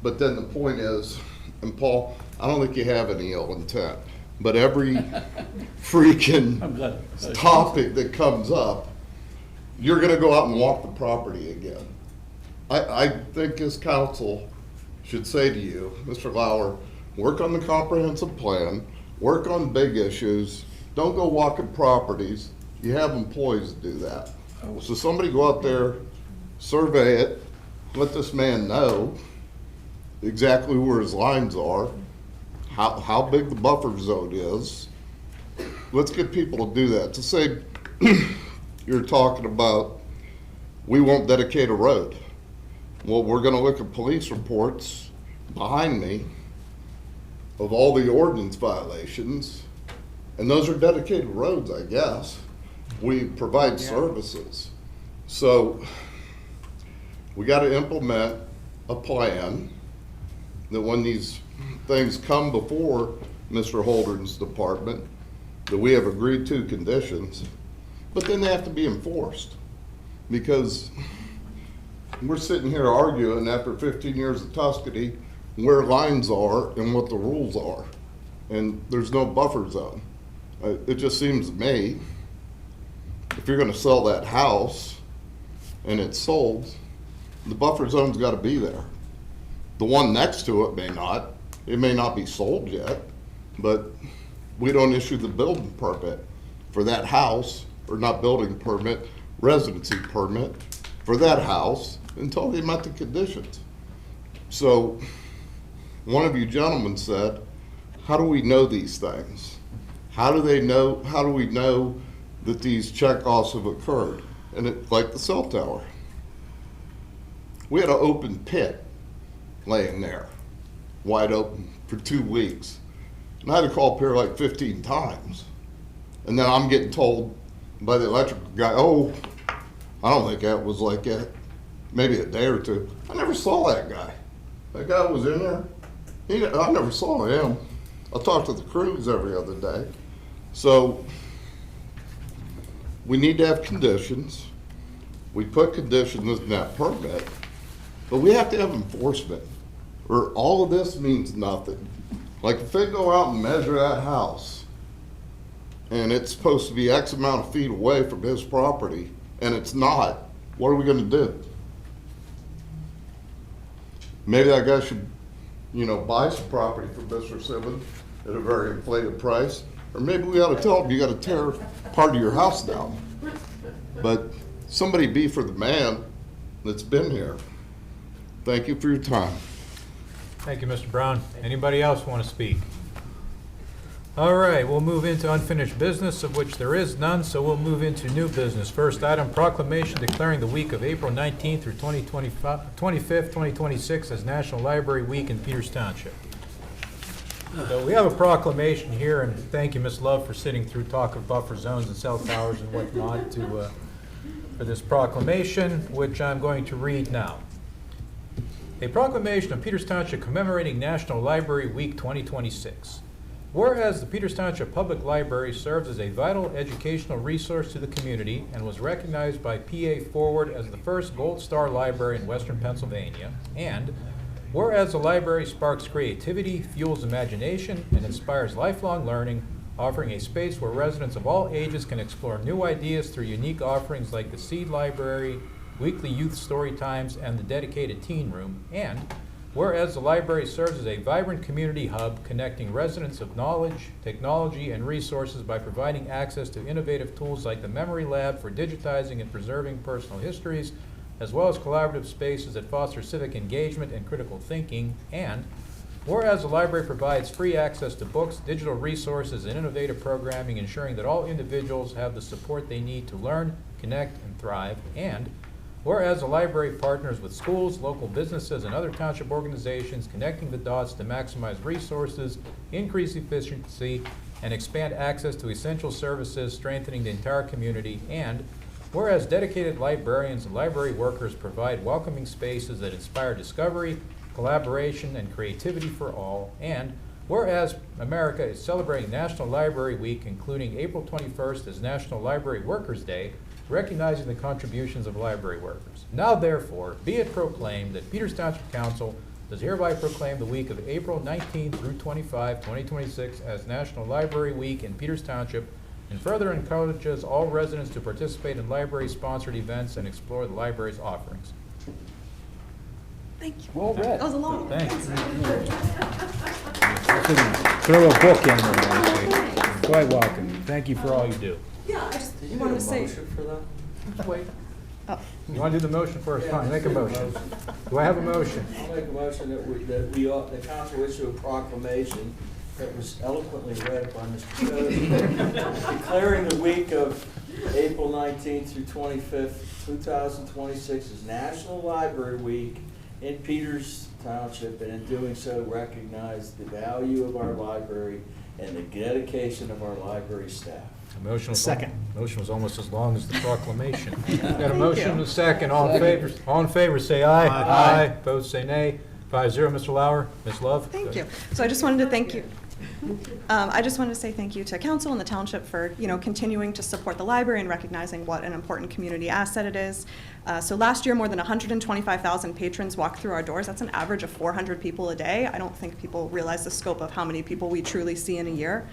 But then the point is, and Paul, I don't think you have any ill intent, but every freaking topic that comes up, you're gonna go out and walk the property again. I think this council should say to you, Mr. Lauer, work on the comprehensive plan, work on big issues, don't go walking properties. You have employees to do that. So somebody go out there, survey it, let this man know exactly where his lines are, how big the buffer zone is. Let's get people to do that. To say, you're talking about, we won't dedicate a road. Well, we're gonna look at police reports behind me of all the ordinance violations, and those are dedicated roads, I guess. We provide services. So we gotta implement a plan that when these things come before Mr. Holden's department, that we have agreed to conditions, but then they have to be enforced. Because we're sitting here arguing after 15 years of Tuscany where lines are and what the rules are. And there's no buffer zone. It just seems to me, if you're gonna sell that house and it's sold, the buffer zone's gotta be there. The one next to it may not. It may not be sold yet, but we don't issue the building permit for that house, or not building permit, residency permit for that house until they met the conditions. So one of you gentlemen said, how do we know these things? How do we know that these checkoffs have occurred? And it's like the cell tower. We had an open pit laying there, wide open for 2 weeks. And I had to call up here like 15 times. And then I'm getting told by the electrical guy, oh, I don't think that was like that. Maybe a day or two. I never saw that guy. That guy was in there. I never saw him. I talked to the crews every other day. So we need to have conditions. We put conditions in that permit, but we have to have enforcement, or all of this means nothing. Like if they go out and measure that house and it's supposed to be X amount of feet away from his property and it's not, what are we gonna do? Maybe that guy should, buy some property from Mr. Simmons at a very inflated price. Or maybe we ought to tell him you gotta tear part of your house down. But somebody be for the man that's been here. Thank you for your time. Thank you, Mr. Brown. Anybody else want to speak? All right, we'll move into unfinished business, of which there is none, so we'll move into new business. First item, proclamation declaring the week of April 19th through 25th, 2026 as National Library Week in Peters Township. So we have a proclamation here, and thank you, Ms. Love, for sitting through talk of buffer zones and cell towers and whatnot for this proclamation, which I'm going to read now. A proclamation of Peters Township commemorating National Library Week 2026. Whereas the Peters Township Public Library serves as a vital educational resource to the community and was recognized by PA Forward as the first Gold Star library in Western Pennsylvania, and whereas the library sparks creativity, fuels imagination, and inspires lifelong learning, offering a space where residents of all ages can explore new ideas through unique offerings like the Seed Library, weekly youth story times, and the dedicated teen room, and whereas the library serves as a vibrant community hub connecting residents of knowledge, technology, and resources by providing access to innovative tools like the Memory Lab for digitizing and preserving personal histories, as well as collaborative spaces that foster civic engagement and critical thinking, and whereas the library provides free access to books, digital resources, and innovative programming, ensuring that all individuals have the support they need to learn, connect, and thrive, and whereas the library partners with schools, local businesses, and other township organizations, connecting the dots to maximize resources, increase efficiency, and expand access to essential services, strengthening the entire community, and whereas dedicated librarians and library workers provide welcoming spaces that inspire discovery, collaboration, and creativity for all, and whereas America is celebrating National Library Week, including April 21st as National Library Workers' Day, recognizing the contributions of library workers. Now therefore, be it proclaimed that Peters Township Council does hereby proclaim the week of April 19 through 25, 2026 as National Library Week in Peters Township, and further encourages all residents to participate in library-sponsored events and explore the library's offerings. Thank you. Well read. That was a long one. Thanks. Throw a book in there. Quite welcome. Thank you for all you do. Yeah, I just wanted to say. for that? Wait. You want to do the motion first? Fine, make a motion. Do I have a motion? I'll make a motion that the council issue a proclamation that was eloquently read by Mr. Cody, declaring the week of April 19th through 25th, 2026 as National Library Week in Peters Township, and in doing so recognize the value of our library and the dedication of our library staff. A motion was Second. Motion was almost as long as the proclamation. Got a motion and a second. All in favor, say aye. Aye. Opposed, say nay. 5-0, Mr. Lauer. Ms. Love. Thank you. So I just wanted to thank you. I just wanted to say thank you to council and the township for, continuing to support the library and recognizing what an important community asset it is. So last year, more than 125,000 patrons walked through our doors. That's an average of 400 people a day. I don't think people realize the scope of how many people we truly see in a year.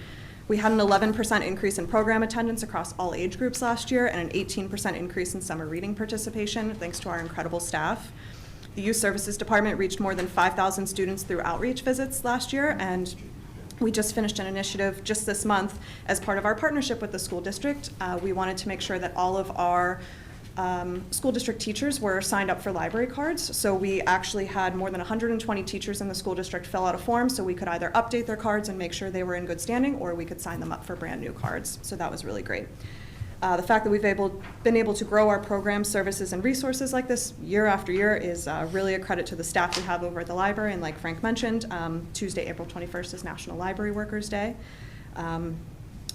We had an 11% increase in program attendance across all age groups last year and an 18% increase in summer reading participation, thanks to our incredible staff. The Youth Services Department reached more than 5,000 students through outreach visits last year, and we just finished an initiative just this month as part of our partnership with the school district. We wanted to make sure that all of our school district teachers were signed up for library cards. So we actually had more than 120 teachers in the school district fill out a form so we could either update their cards and make sure they were in good standing, or we could sign them up for brand new cards. So that was really great. The fact that we've been able to grow our programs, services, and resources like this year after year is really a credit to the staff we have over at the library. And like Frank mentioned, Tuesday, April 21st is National Library Workers Day.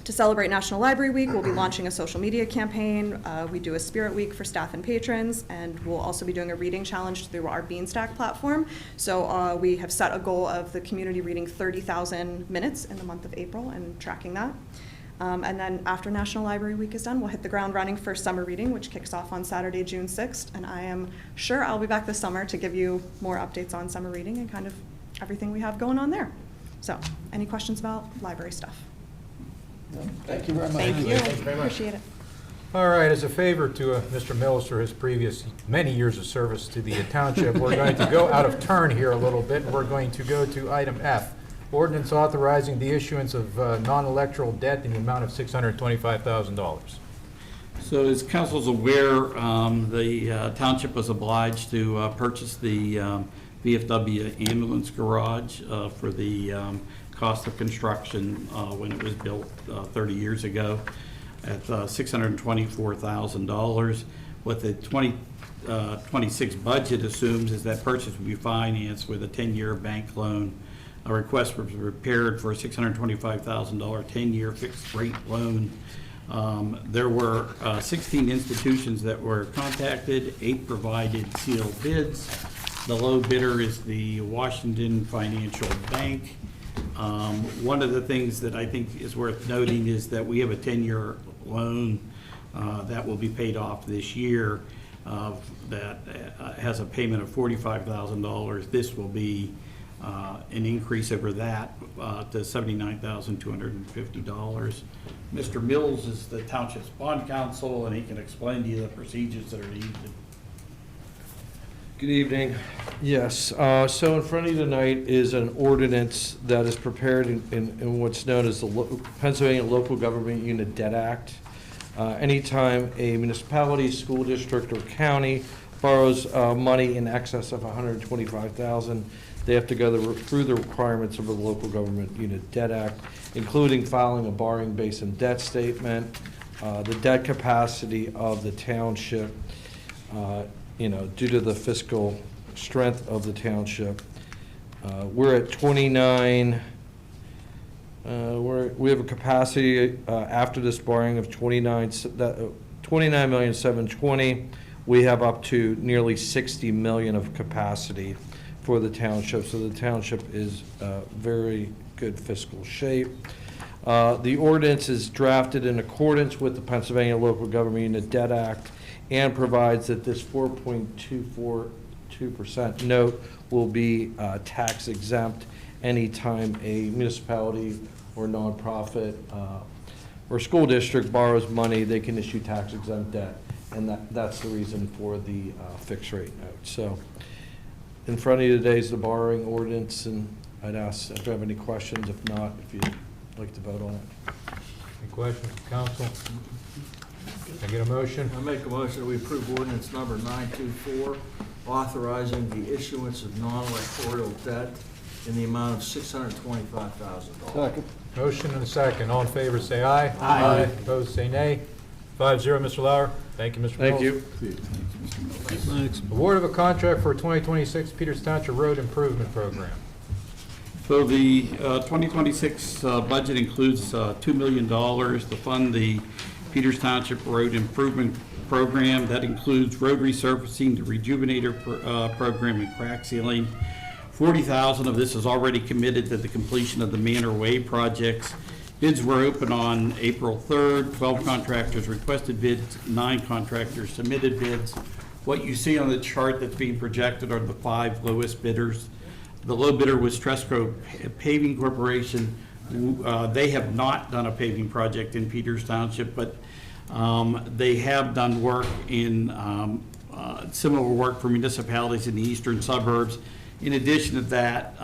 To celebrate National Library Week, we'll be launching a social media campaign. We do a Spirit Week for staff and patrons, and we'll also be doing a reading challenge through our Beanstack platform. So we have set a goal of the community reading 30,000 minutes in the month of April and tracking that. And then after National Library Week is done, we'll hit the ground running for summer reading, which kicks off on Saturday, June 6th. And I am sure I'll be back this summer to give you more updates on summer reading and kind of everything we have going on there. So, any questions about library stuff? Thank you very much. Thank you. Thank you very much. Appreciate it. All right, as a favor to Mr. Mills for his previous many years of service to the township, we're going to go out of turn here a little bit, and we're going to go to item F, ordinance authorizing the issuance of non-electoral debt in the amount of $625,000. So as council's aware, the township was obliged to purchase the VFW ambulance garage for the cost of construction when it was built 30 years ago at $624,000. What the 2026 budget assumes is that purchase will be financed with a 10-year bank loan. A request was prepared for a $625,000 10-year fixed rate loan. There were 16 institutions that were contacted, 8 provided sealed bids. The low bidder is the Washington Financial Bank. One of the things that I think is worth noting is that we have a 10-year loan that will be paid off this year that has a payment of $45,000. This will be an increase over that to $79,250. Mr. Mills is the township's bond counsel, and he can explain to you the procedures that are needed. Good evening. Yes, so in front of you tonight is an ordinance that is prepared in what's known as the Pennsylvania Local Government Unit Debt Act. Anytime a municipality, school district, or county borrows money in excess of $125,000, they have to go through the requirements of the Local Government Unit Debt Act, including filing a borrowing base and debt statement, the debt capacity of the township, due to the fiscal strength of the township. We're at 29, we have a capacity after this borrowing of $29,720,000. We have up to nearly $60 million of capacity for the township, so the township is very good fiscal shape. The ordinance is drafted in accordance with the Pennsylvania Local Government Unit Debt Act and provides that this 4.242% note will be tax exempt anytime a municipality or nonprofit or school district borrows money, they can issue tax exempt debt, and that's the reason for the fixed rate note. So in front of you today is the borrowing ordinance, and I'd ask if you have any questions. If not, if you'd like to vote on it. Any questions, council? Can I get a motion? I make a motion that we approve ordinance number 924, authorizing the issuance of non-electoral debt in the amount of $625,000. Second. Motion and a second. All in favor, say aye. Aye. Opposed, say nay. 5-0, Mr. Lauer. Thank you, Mr. Mills. Thank you. Thanks. Award of a contract for a 2026 Peters Township Road Improvement Program. So the 2026 budget includes $2 million to fund the Peters Township Road Improvement Program. That includes road resurfacing, the Rejuvenator program, and crack sealing. $40,000 of this is already committed to the completion of the Manor Way projects. Bids were open on April 3rd. 12 contractors requested bids, 9 contractors submitted bids. What you see on the chart that's being projected are the 5 lowest bidders. The low bidder was Tresco Paving Corporation. They have not done a paving project in Peters Township, but they have done work in similar work for municipalities in the eastern suburbs. In addition to that,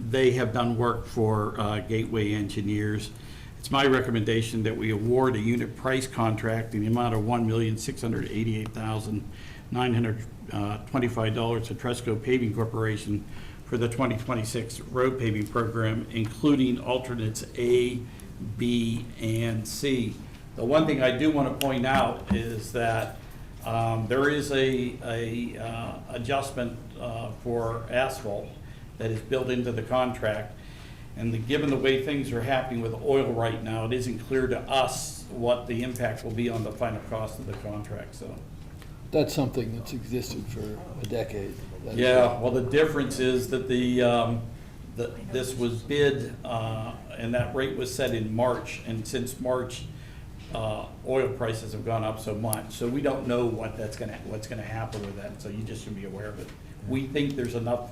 they have done work for Gateway Engineers. It's my recommendation that we award a unit price contract in the amount of $1,688,925 to Tresco Paving Corporation for the 2026 road paving program, including alternates A, B, and C. The one thing I do want to point out is that there is a adjustment for asphalt that is built into the contract. And given the way things are happening with oil right now, it isn't clear to us what the impact will be on the final cost of the contract, so. That's something that's existed for a decade. Yeah, well, the difference is that this was bid, and that rate was set in March, and since March, oil prices have gone up so much, so we don't know what's gonna happen with that, so you just should be aware of it. We think there's enough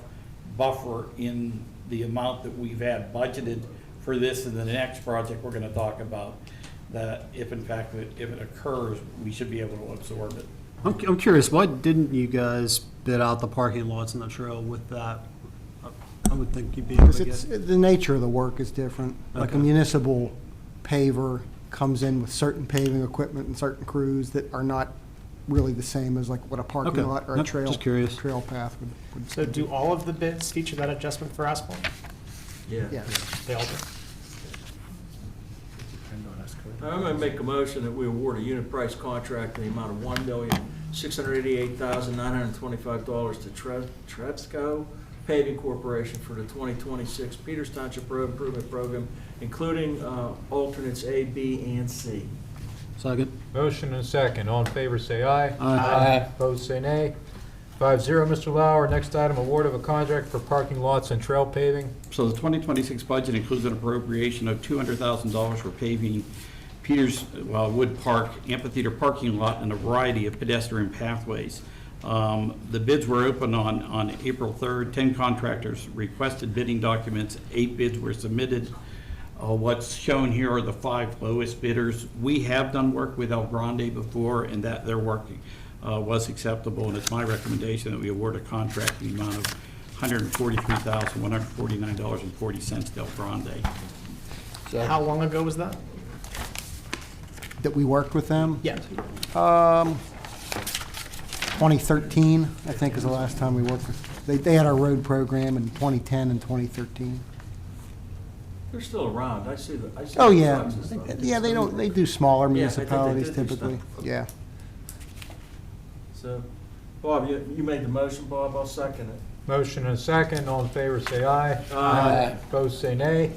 buffer in the amount that we've had budgeted for this and the next project we're gonna talk about, that if in fact, if it occurs, we should be able to absorb it. I'm curious, why didn't you guys bid out the parking lots in the trail with that? I would think you'd be able to Because get. the nature of the work is different. Like a Okay. municipal paver comes in with certain paving equipment and certain crews that are not really the same as like what a parking Okay. lot or a Yep, trail. just curious. Trail path would. So do all of the bids feature that adjustment for asphalt? Yeah. Yes. They all do? I'm gonna make a motion that we award a unit price contract in the amount of $1,688,925 to Tresco Paving Corporation for the 2026 Peters Township Road Improvement Program, including alternates A, B, and C. Second. Motion and second. All in favor, say aye. Aye. Opposed, say nay. 5-0, Mr. Lauer. Next item, award of a contract for parking lots and trail paving. So the 2026 budget includes an appropriation of $200,000 for paving Peters Wood Park Amphitheater parking lot and a variety of pedestrian pathways. The bids were open on April 3rd. 10 contractors requested bidding documents. 8 bids were submitted. What's shown here are the 5 lowest bidders. We have done work with El Grande before, and that their work was acceptable, and it's my recommendation that we award a contract in the amount of $143,149.40 to El Grande. How long ago was that? That we worked with them. Yeah. 2013, I think, is the last time we worked with. They had our road program in 2010 and 2013. They're still around. I see Oh, the yeah. trucks and stuff. Yeah, they do smaller Yeah, I think they municipalities did do typically. stuff. Yeah. So, Bob, you made the motion, Bob, I'll second it. Motion and second. All in favor, say aye. Aye. Opposed, say nay.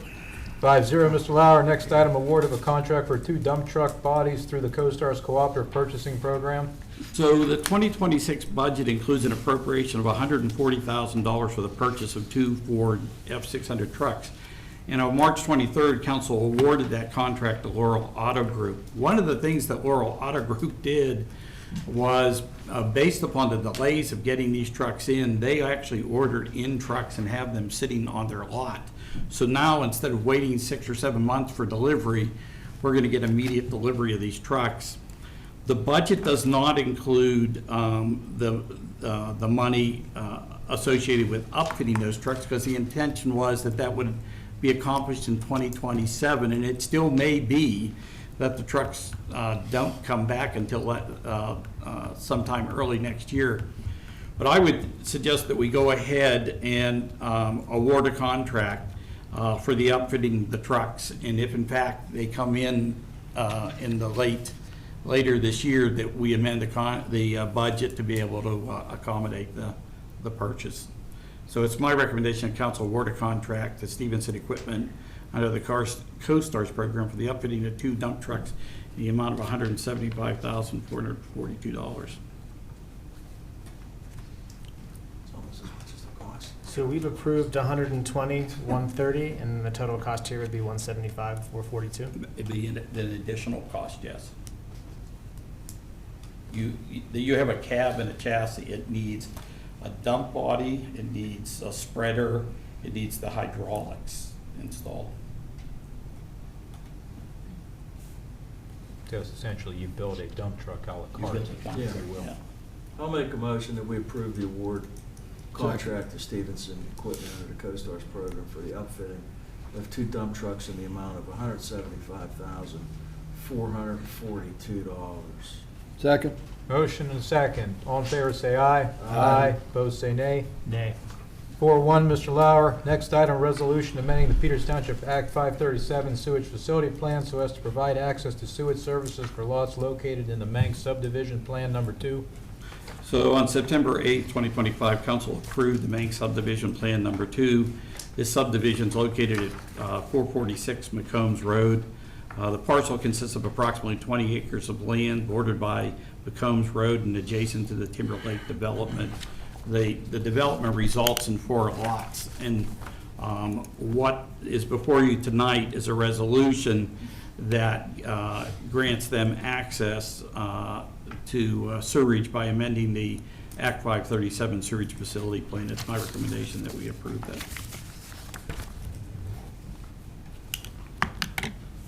5-0, Mr. Lauer. Next item, award of a contract for 2 dump truck bodies through the CoStarz Cooperative Purchasing Program. So the 2026 budget includes an appropriation of $140,000 for the purchase of 2 Ford F-600 trucks. And on March 23rd, council awarded that contract to Laurel Auto Group. One of the things that Laurel Auto Group did was, based upon the delays of getting these trucks in, they actually ordered in trucks and have them sitting on their lot. So now, instead of waiting 6 or 7 months for delivery, we're going to get immediate delivery of these trucks. The budget does not include the money associated with upfitting those trucks, because the intention was that that would be accomplished in 2027, and it still may be that the trucks don't come back until sometime early next year. But I would suggest that we go ahead and award a contract for the upfitting the trucks, and if in fact they come in the later this year, that we amend the budget to be able to accommodate the purchase. So it's my recommendation that council award a contract to Stevenson Equipment under the CoStarz program for the upfitting of 2 dump trucks in the amount of $175,442. So we've approved 120, 130, and the total cost here would be 175, 442. It'd be an additional cost, yes. You have a cab and a chassis. It needs a dump body, it needs a spreader, it needs the hydraulics installed. So it's essentially you build a dump truck a la You carte, build a dump if truck, you will. yeah. I'll make a motion that we approve the award contract to Stevenson Equipment under the CoStarz program for the upfitting of 2 dump trucks in the amount of $175,442. Second. Motion and a second. All in favor, say aye. Aye. Opposed, say nay. Nay. 4-1, Mr. Lauer. Next item, resolution amending the Peters Township Act 537 sewage facility plan so as to provide access to sewage services for lots located in the Manks subdivision plan number 2. So on September 8th, 2025, council approved the Manks subdivision plan number 2. This subdivision is located at 446 McCombs Road. The parcel consists of approximately 20 acres of land bordered by McCombs Road and adjacent to the Timber Lake development. The development results in 4 lots, and what is before you tonight is a resolution that grants them access to sewerage by amending the Act 537 sewage facility plan. It's my recommendation that we approve that.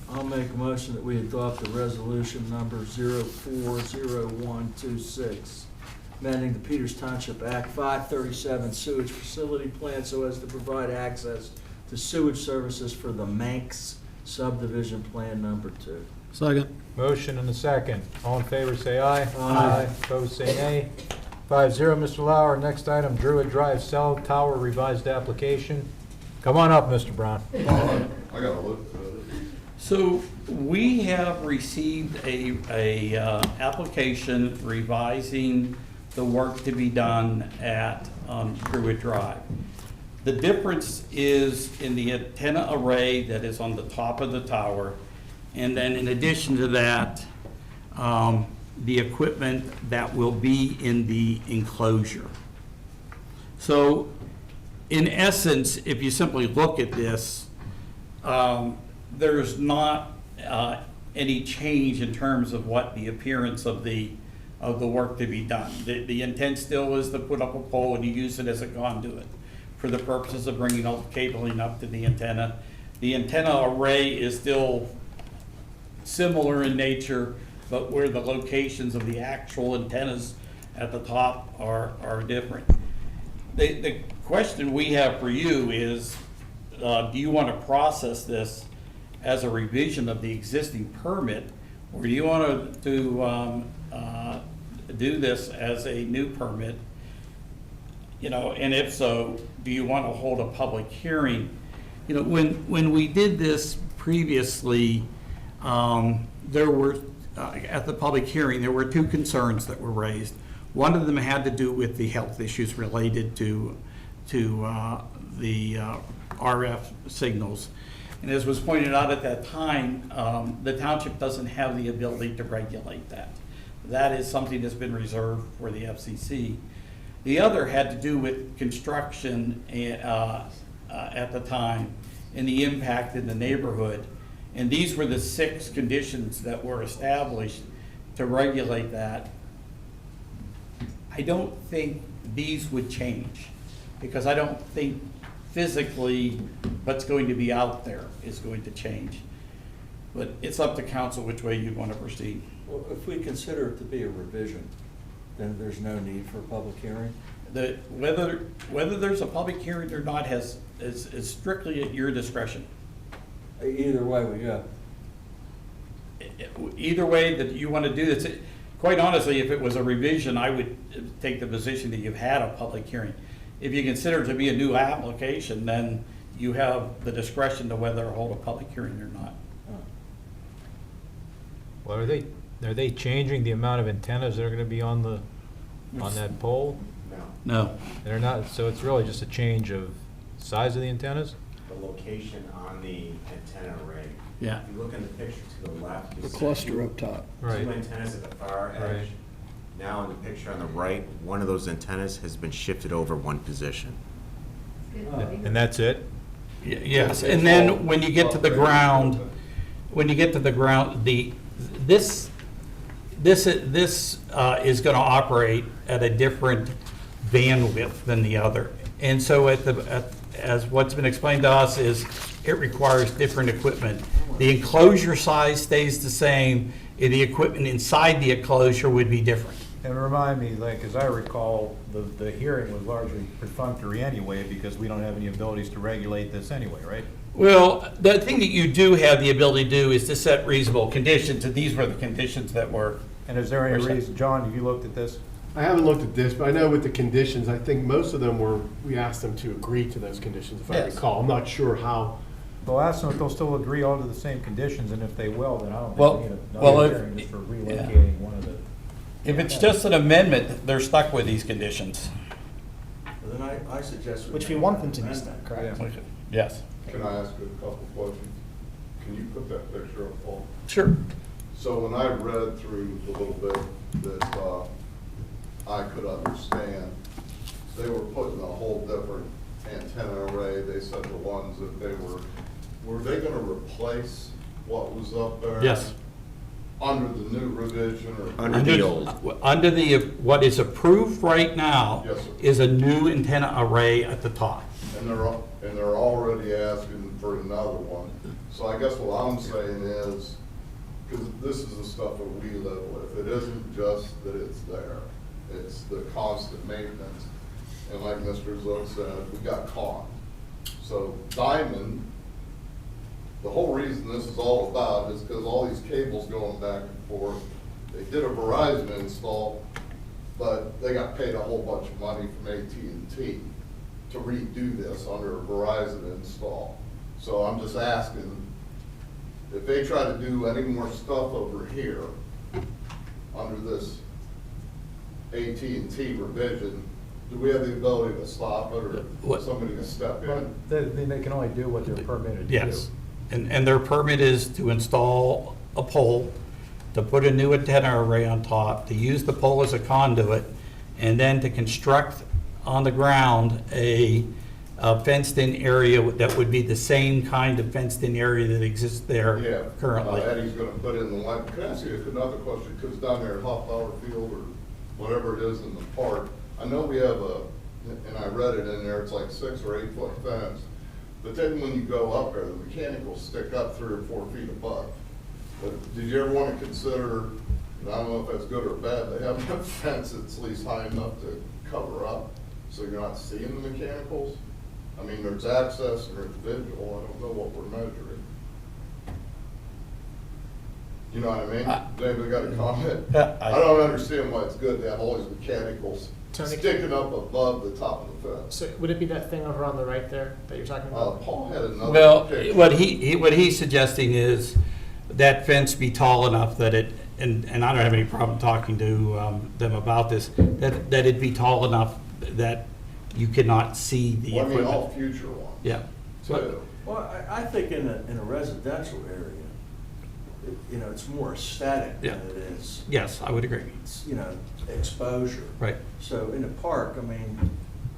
I'll make a motion that we adopt the resolution number 040126, amending the Peters Township Act 537 sewage facility plan so as to provide access to sewage services for the Manks subdivision plan number 2. Second. Motion and a second. All in favor, say aye. Aye. Opposed, say nay. 5-0, Mr. Lauer. Next item, Druid Drive Cell Tower revised application. Come on up, Mr. Brown. I gotta look at it. So we have received a application revising the work to be done at Druid Drive. The difference is in the antenna array that is on the top of the tower, and then in addition to that, the equipment that will be in the enclosure. So in essence, if you simply look at this, there's not any change in terms of what the appearance of the work to be done. The intent still is to put up a pole and you use it as a conduit for the purposes of bringing all the cabling up to the antenna. The antenna array is still similar in nature, but where the locations of the actual antennas at the top are different. The question we have for you is, do you want to process this as a revision of the existing permit, or do you want to do this as a new permit? You know, and if so, do you want to hold a public hearing? You know, when we did this previously, there were at the public hearing there were 2 concerns that were raised. One of them had to do with the health issues related to the RF signals. And as was pointed out at that time, the township doesn't have the ability to regulate that. That is something that's been reserved for the FCC. The other had to do with construction at the time and the impact in the neighborhood. And these were the 6 conditions that were established to regulate that. I don't think these would change, because I don't think physically what's going to be out there is going to change. But it's up to council which way you want to proceed. Well, if we consider it to be a revision, then there's no need for a public hearing? Whether there's a public hearing or not is strictly at your discretion. Either way we go. Either way that you want to do this, quite honestly, if it was a revision, I would take the position that you've had a public hearing. If you consider it to be a new application, then you have the discretion to whether to hold a public hearing or not. Well, are they changing the amount of antennas that are going to be on that pole? No. They're not, so it's really just a change of size of the antennas? The location on the antenna array. Yeah. If you look in the picture to the left, you The see cluster up top. Right. 2 antennas at the far edge. Right. Now in the picture on the right, one of those antennas has been shifted over 1 position. And that's it? Yes, and then when you get to the ground, this is going to operate at a different bandwidth than the other. And so as what's been explained to us is it requires different equipment. The enclosure size stays the same, and the equipment inside the enclosure would be different. And remind me, like, as I recall, the hearing was largely perfunctory anyway, because we don't have any abilities to regulate this anyway, right? Well, the thing that you do have the ability to do is to set reasonable conditions, and these were the conditions that were. And is there any reason, John, have you looked at this? I haven't looked at this, but I know with the conditions, I think most of them we asked them to agree to those conditions, if I Yes. recall. I'm not sure how. Well, ask them if they'll still agree all to the same conditions, and if they will, then I don't Well, think we need well, another if- hearing just for relocating one of the. If it's just an amendment, they're stuck with these conditions. Then I suggest. Which we want them to be stuck, correct? Yes. Can I ask a couple questions? Can you put that picture up, Paul? Sure. So when I read through the little bit that I could understand, they were putting a whole different antenna array. They said the ones that were they gonna replace what was up there? Yes. Under the new revision or? Under the, what is approved right now Yes, sir. is a new antenna array at the top. And they're already asking for another one. So I guess what I'm saying is, because this is the stuff that we live with, it isn't just that it's there, it's the constant maintenance. And like Mr. Zook said, we got caught. So Diamond, the whole reason this is all about is because all these cables going back and forth. They did a Verizon install, but they got paid a whole bunch of money from AT&T to redo this under a Verizon install. So I'm just asking, if they try to do any more stuff over here under this AT&T revision, do we have the ability to stop it or somebody to step in? They can only do what they're permitted to do. Yes. And their permit is to install a pole, to put a new antenna array on top, to use the pole as a conduit, and then to construct on the ground a fenced-in area that would be the same kind of fenced-in area that exists there currently. Eddie's gonna put in the line. Can I ask you another question? Because down there at Hoffbauer Field or whatever it is in the park, I know we have and I read it in there, it's like 6 or 8 foot fence. But then when you go up there, the mechanicals stick up 3 or 4 feet above. But did you ever want to consider, and I don't know if that's good or bad, they have a fence that's at least high enough to cover up, so you're not seeing the mechanicals? I mean, there's access and there's visual, I don't know what we're measuring. You know what I mean? Anybody got a comment? I don't understand why it's good to have all these mechanicals Tony, sticking up above the top of the fence. So would it be that thing over on the right there that you're talking about? Paul had another. Well, picture. what he's suggesting is that fence be tall enough that it, and I don't have any problem talking to them about this, that it'd be tall enough that you cannot see the Well, I mean, equipment. all future ones. Yeah. Too. Well, I think in a residential area, it's more aesthetic than it is. Yes, I would agree. It's, exposure. Right. So in the park, I mean,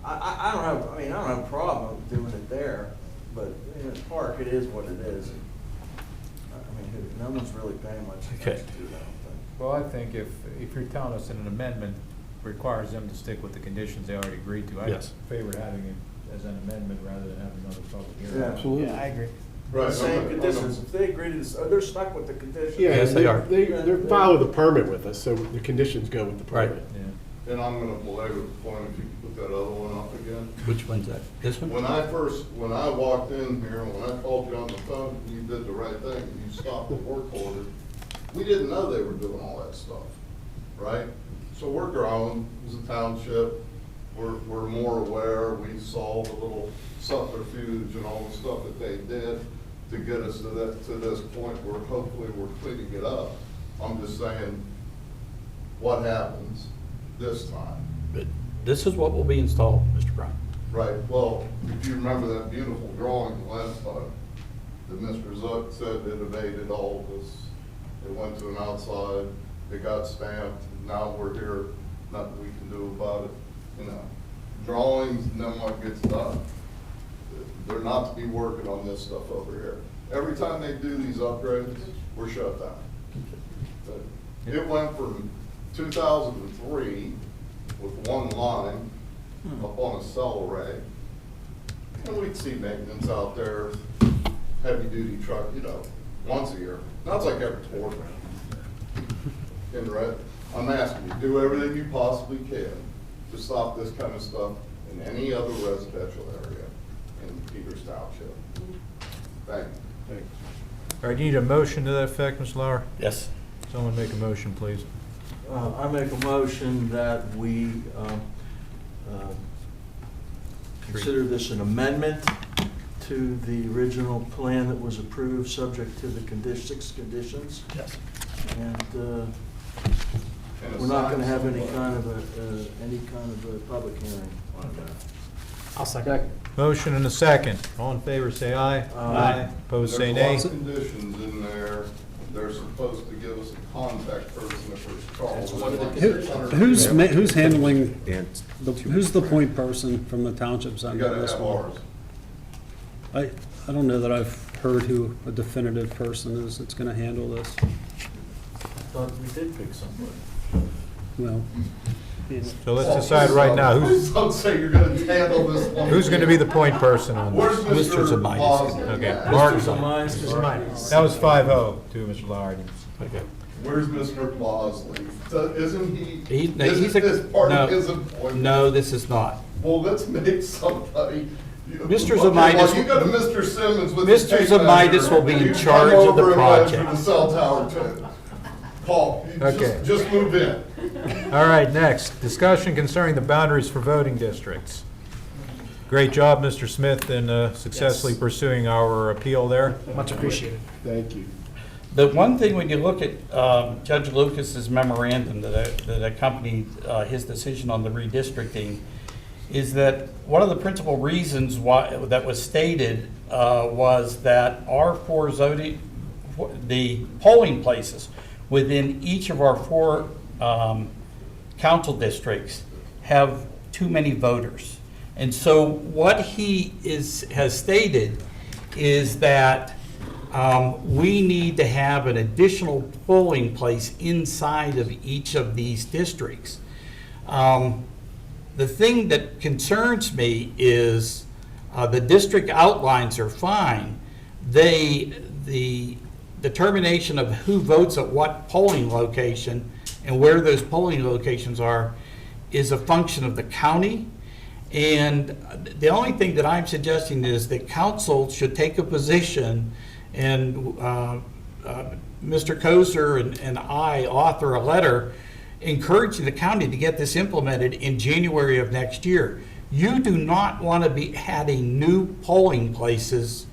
I don't have a problem doing it there, but in the park, it is what it is. I mean, no one's really paying much attention to it, I don't think. Well, I think if you're telling us that an amendment requires them to stick with the conditions they already agreed to, I Yes. favor having it as an amendment rather than having another public hearing. Yeah. Absolutely. Yeah, I agree. Right. The same conditions, if they agree to this, they're stuck with the conditions. Yeah, Yes, they are. They're filed with a permit with us, so the conditions go with the Right. permit. Yeah. And I'm gonna belabor the point if you could put that other one up again. Which one's that? This one? When I walked in here, when I called you on the phone, you did the right thing, you stopped the work order. We didn't know they were doing all that stuff, right? So we're grown, as a township, we're more aware, we saw the little subterfuge and all the stuff that they did to get us to this point where hopefully we're cleaning it up. I'm just saying, what happens this time? But this is what will be installed, Mr. Brown. Right, well, if you remember that beautiful drawing last time, that Mr. Zook said it evaded all this. It went to an outside, it got stamped, now we're here, nothing we can do about it, Drawings and then what gets done. They're not to be working on this stuff over here. Every time they do these upgrades, we're shut down. It went from 2003 with one line up on a cell array, and we'd see maintenance out there, heavy-duty truck, you know, once a year. That's like every quarter. In red, I'm asking you, do everything you possibly can to stop this kind of stuff in any other residential area in Peters Township. Thank you. All right, you need a motion to that effect, Ms. Lauer? Yes. Someone make a motion, please. I make a motion that we consider this an amendment to the original plan that was approved, subject to the 6 conditions. Yes. And we're not going to have any kind of a public hearing on that. I'll second. Motion and a second. All in favor, say aye. Aye. Opposed, say nay. There's a lot of conditions in there. They're supposed to give us a contact person if there's trouble. Who's handling, who's the point person from the township side You of gotta this have one? ours. I don't know that I've heard who a definitive person is that's gonna handle this. I thought we did pick somebody. Well, So let's decide right now, Please don't say you're gonna handle this one. who's going to be the point person on Where's this? Mr. Zamitis. Bosnian? Okay, Mark. Mr. Zamaitis. That was 5-0 to Mr. Lauer. Okay. Where's Mr. Bosley? So isn't he, He's isn't this part of his employment? No, this is not. Well, let's make somebody. Mr. Okay, Zamitis- well, you go to Mr. Simmons with Mr. the tape Zamitis measure, will be in and you charge come of the over and measure project. the cell tower too. Paul, you Okay. just move in. All right, next, discussion concerning the boundaries for voting districts. Great job, Mr. Smith, in successfully pursuing our appeal there. Much appreciated. Thank you. The one thing, when you look at Judge Lucas's memorandum that accompanied his decision on the redistricting, is that one of the principal reasons why, that was stated, was that our the polling places within each of our 4 council districts have too many voters. And so what he has stated is that we need to have an additional polling place inside of each of these districts. The thing that concerns me is the district outlines are fine. The determination of who votes at what polling location and where those polling locations are is a function of the county. And the only thing that I'm suggesting is that council should take a position, and Mr. Kozer and I author a letter encouraging the county to get this implemented in January of next year. You do not want to be adding new polling places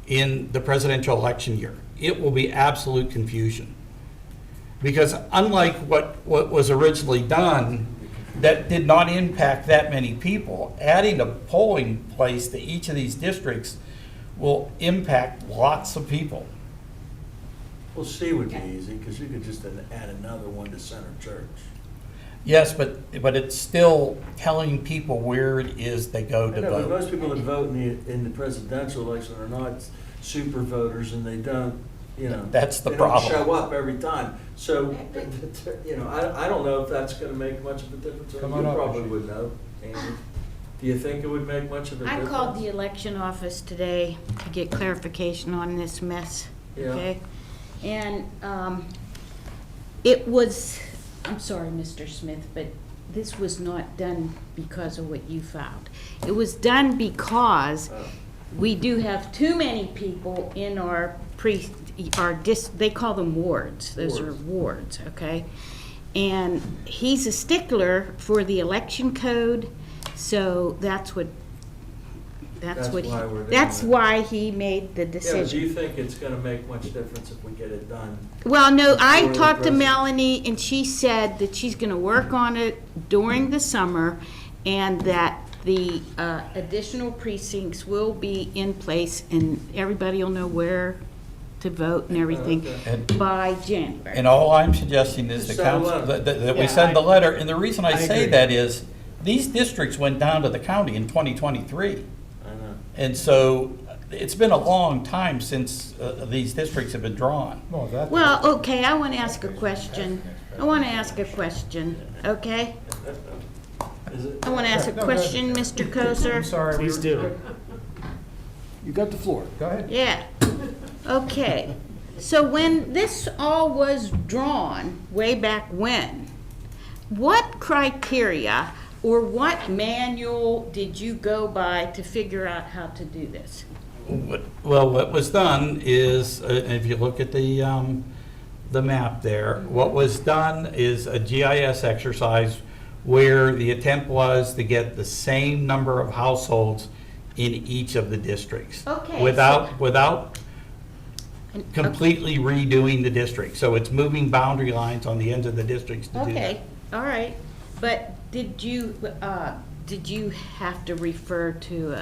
in the presidential election year. It will be absolute confusion. Because unlike what was originally done, that did not impact that many people, adding a polling place to each of these districts will impact lots of people. Well, C would be easy, because you could just add another one to Center Church. Yes, but it's still telling people where it is they go to I know, but vote. most people that vote in the presidential election are not super voters, and they don't, you know. That's the they don't problem. show up every time. So, you know, I don't know if that's gonna make much of a difference. You Come on up, probably Richie. would know, Andy. Do you think it would make much of a I difference? called the election office today to get clarification on this mess, Yeah. okay? And it was, I'm sorry, Mr. Smith, but this was not done because of what you found. It was done because we do have too many people in our they call them wards. Those are wards, okay? And he's a stickler for the election code, so that's why he made the Yeah, but do decision. you think it's gonna make much difference if we get it done? Well, no, I before the talked to president? Melanie, and she said that she's gonna work on it during the summer, and that the additional precincts will be in place, and everybody will know where to vote and everything And- by January. And all I'm suggesting is Just the send a council, letter. that we Yeah, send the I- letter, and the reason I I say agree. that is, these districts went down to the county in 2023. And so it's been a long time since these districts have been drawn. Well, okay, I want to ask a question. I want to ask a question, okay? I want to ask a question, Mr. Koser. Sorry. Please do. You got the floor. Go ahead. Yeah, okay. So when this all was drawn, way back when, what criteria or what manual did you go by to figure out how to do this? Well, what was done is, if you look at the map there, what was done is a GIS exercise where the attempt was to get the same number of households in each of the districts. Okay, Without completely redoing the district. So it's moving boundary lines on the ends of the districts to do that. Okay, all right. But did you have to refer to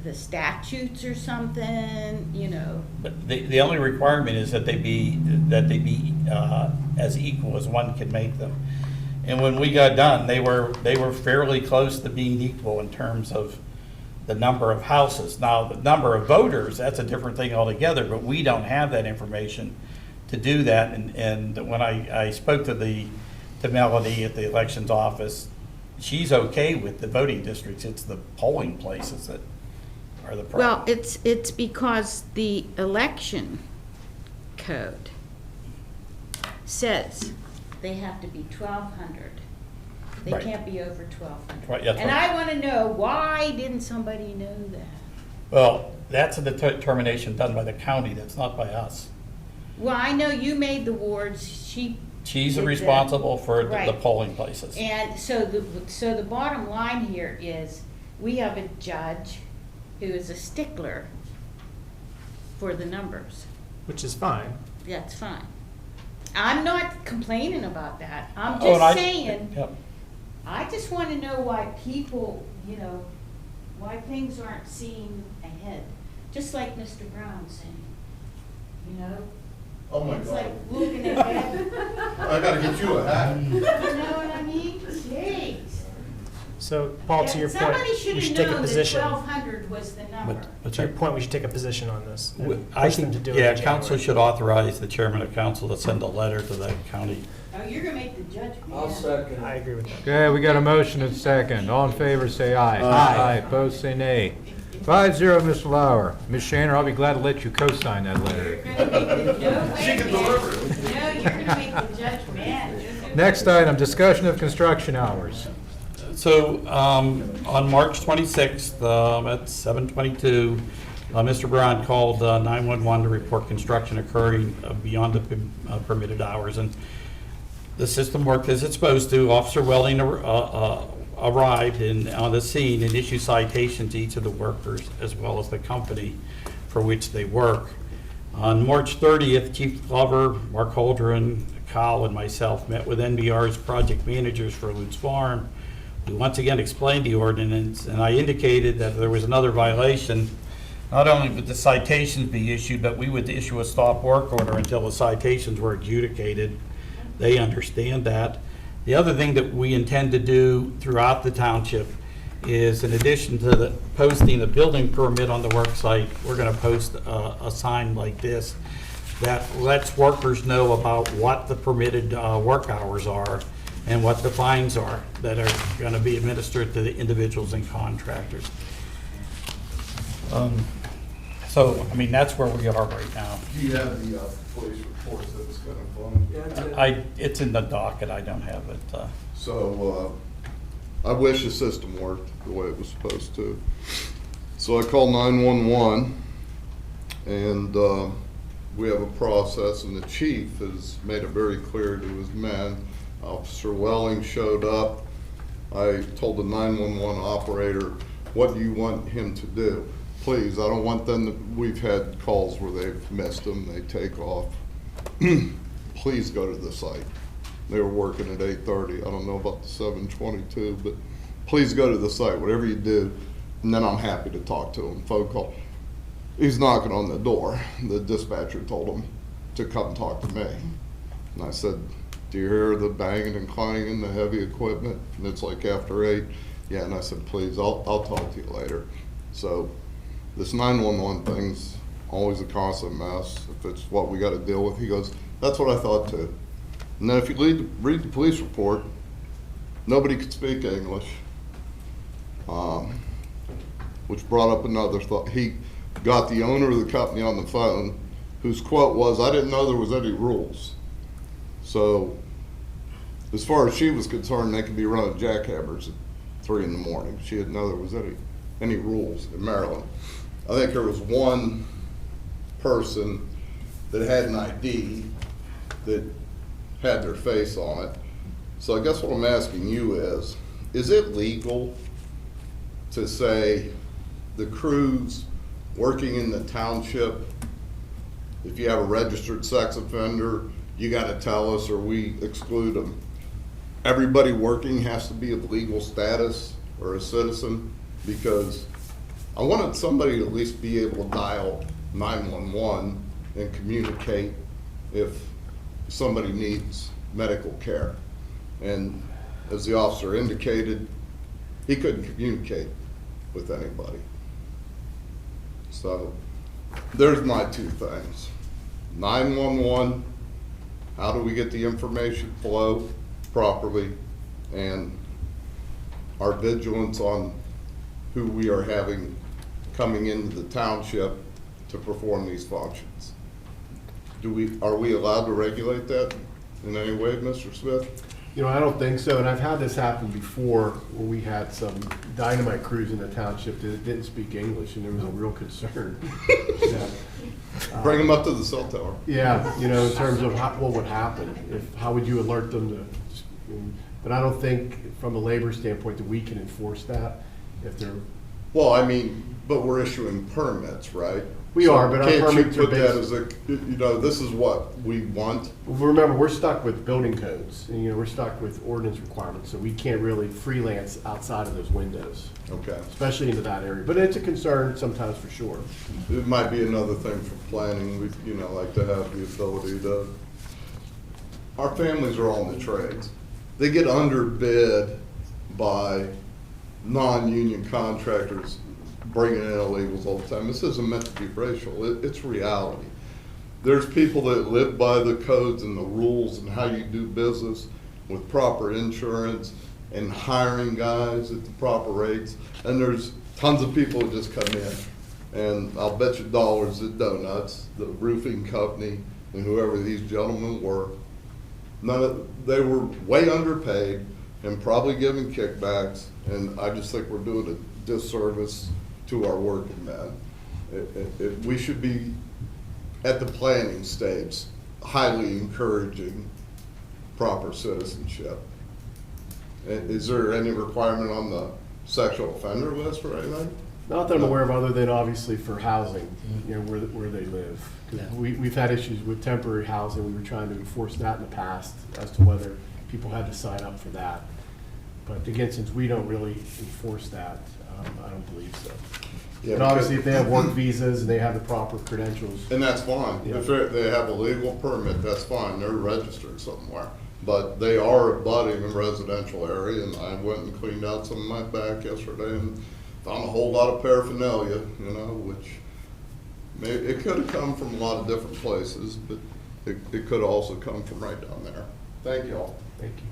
the statutes or something, you know? But the only requirement is that they be as equal as one can make them. And when we got done, they were fairly close to being equal in terms of the number of houses. Now, the number of voters, that's a different thing altogether, but we don't have that information to do that. And when I spoke to Melody at the elections office, she's okay with the voting districts. It's the polling places that are the problem. Well, it's because the election code says they have to be 1,200. They Right. can't be over 1,200. Right, that's And right. I want to know, why didn't somebody know that? Well, that's a determination done by the county. That's not by us. Well, I know you made the wards, She's did responsible for the Right. polling places. And so the bottom line here is, we have a judge who is a stickler for the numbers. Which is fine. That's fine. I'm not complaining about that. I'm Oh, and just saying, Yep. I just want to know why people, you know, why things aren't seen ahead. Just like Mr. Brown saying, you know? Oh my It's God. like looking ahead. I gotta get you a hat. You know what I mean? Jeez. So, Paul, to your point, Somebody should we should have take a known that position. 1,200 was the number. To your point, we should take a position on this. and I push them think, to do it yeah, in council January. should authorize the chairman of council to send a letter to the county. Oh, you're going to make the judge I'll mad. second. I agree with that. Okay, we got a motion and second. All in favor, say aye. Aye. Opposed, say nay. 5-0, Mr. Lauer. Ms. Shaner, I'll be glad to let you co-sign that letter. You're going to make the judge mad. No, you're going to make the judge mad. Next item, discussion of construction hours. So, on March 26th, at 7:22, Mr. Brown called 911 to report construction occurring beyond the permitted hours. And the system worked as it's supposed to. Officer Welding arrived on the scene and issued citations to each of the workers as well as the company for which they work. On March 30th, Chief Glover, Mark Holdren, Kyle, and myself met with NBR's project managers for Lutz Farm. We once again explained the ordinance, and I indicated that if there was another violation, not only would the citations be issued, but we would issue a stop work order until the citations were adjudicated. They understand that. The other thing that we intend to do throughout the township is, in addition to the posting a building permit on the work site, we're going to post a sign like this that lets workers know about what the permitted work hours are and what the fines are that are going to be administered to the individuals and contractors. So, I mean, that's where we are right now. Do you have the police reports that was kind of fun? It's in the docket, I don't have it. So, I wish the system worked the way it was supposed to. So I called 911, and we have a process, and the chief has made it very clear to his men. Officer Welling showed up. I told the 911 operator, what do you want him to do? Please, I don't want them to, we've had calls where they've missed them, they take off. Please go to the site. They were working at 8:30. I don't know about the 7:22, but please go to the site, whatever you do, and then I'm happy to talk to him. Phone call. He's knocking on the door. The dispatcher told him to come talk to me. And I said, do you hear the banging and clanging, the heavy equipment? And it's like after 8. Yeah, and I said, please, I'll talk to you later. So this 911 thing's always a constant mess. If it's what we got to deal with, he goes, that's what I thought too. And then if you read the police report, nobody could speak English, which brought up another thought. He got the owner of the company on the phone, whose quote was, I didn't know there was any rules. So as far as she was concerned, they could be running jackhammers at 3 in the morning. She didn't know there was any rules in Maryland. I think there was one person that had an ID that had their face on it. So I guess what I'm asking you is it legal to say the crews working in the township, if you have a registered sex offender, you gotta tell us or we exclude them? Everybody working has to be of legal status or a citizen? Because I wanted somebody to at least be able to dial 911 and communicate if somebody needs medical care. And as the officer indicated, he couldn't communicate with anybody. So there's my two things. 911, how do we get the information flow properly, and our vigilance on who we are having coming into the township to perform these functions. Are we allowed to regulate that in any way, Mr. Smith? You know, I don't think so, and I've had this happen before where we had some dynamite crews in the township that didn't speak English, and there was a real concern. Bring them up to the cell tower. Yeah, you know, in terms of what would happen, how would you alert them to, but I don't think from a labor standpoint that we can enforce that if they're. Well, I mean, but we're issuing permits, right? We are, but our permits are Can't you put that as a, you know, this is what we want? Well, remember, we're stuck with building codes, and, you know, we're stuck with ordinance requirements, so we can't really freelance outside of those windows. Okay. Especially into that area, but it's a concern sometimes for sure. It might be another thing for planning, we, you know, like to have the ability to, our families are all in the trades. They get underbid by non-union contractors bringing in illegals all the time. This isn't meant to be racial, it's reality. There's people that live by the codes and the rules and how you do business with proper insurance and hiring guys at the proper rates. And there's tons of people that just come in. And I'll bet you dollars that donuts, the roofing company and whoever these gentlemen were, they were way underpaid and probably giving kickbacks. And I just think we're doing a disservice to our working men. We should be at the planning stage, highly encouraging proper citizenship. Is there any requirement on the sexual offender list or anything? Not that I'm aware of, other than obviously for housing, you know, where they live. 'Cause we've had issues with temporary housing. We were trying to enforce that in the past as to whether people had to sign up for that. But again, since we don't really enforce that, I don't believe so. Yeah, and obviously, if they have work visas and they have the proper credentials. And that's fine. Yeah. If they have a legal permit, that's fine. They're registered somewhere. But they are abutting a residential area, and I went and cleaned out some of my back yesterday and found a whole lot of paraphernalia, you know, which it could have come from a lot of different places, but it could also come from right down there. Thank you all. Thank you.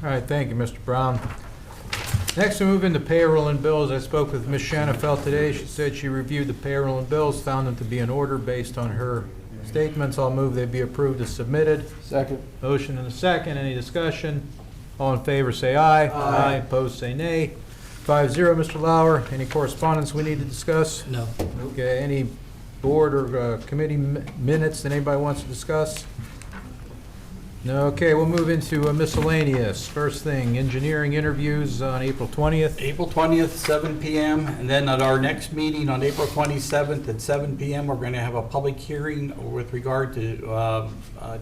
All right, thank you, Mr. Brown. Next, we move into payroll and bills. I spoke with Ms. Shanafelt today. She said she reviewed the payroll and bills, found them to be in order based on her statements. I'll move they be approved as submitted. Second. Motion and a second. Any discussion? All in favor, say aye. Aye. Opposed, say nay. 5-0, Mr. Lauer. Any correspondence we need to discuss? No. Okay, any board or committee minutes that anybody wants to discuss? No, okay, we'll move into miscellaneous. First thing, engineering interviews on April 20th. April 20th, 7 p.m. And then at our next meeting on April 27th at 7 p.m., we're going to have a public hearing with regard to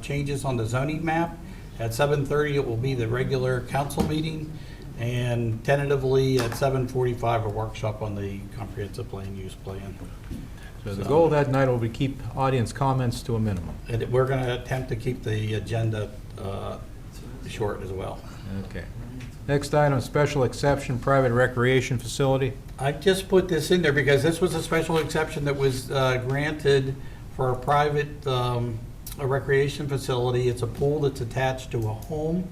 changes on the zoning map. At 7:30, it will be the regular council meeting. And tentatively at 7:45, a workshop on the comprehensive land use plan. So the goal that night will be keep audience comments to a minimum. And we're going to attempt to keep the agenda short as well. Okay. Next item, special exception, private recreation facility. I just put this in there because this was a special exception that was granted for a private a recreation facility. It's a pool that's attached to a home.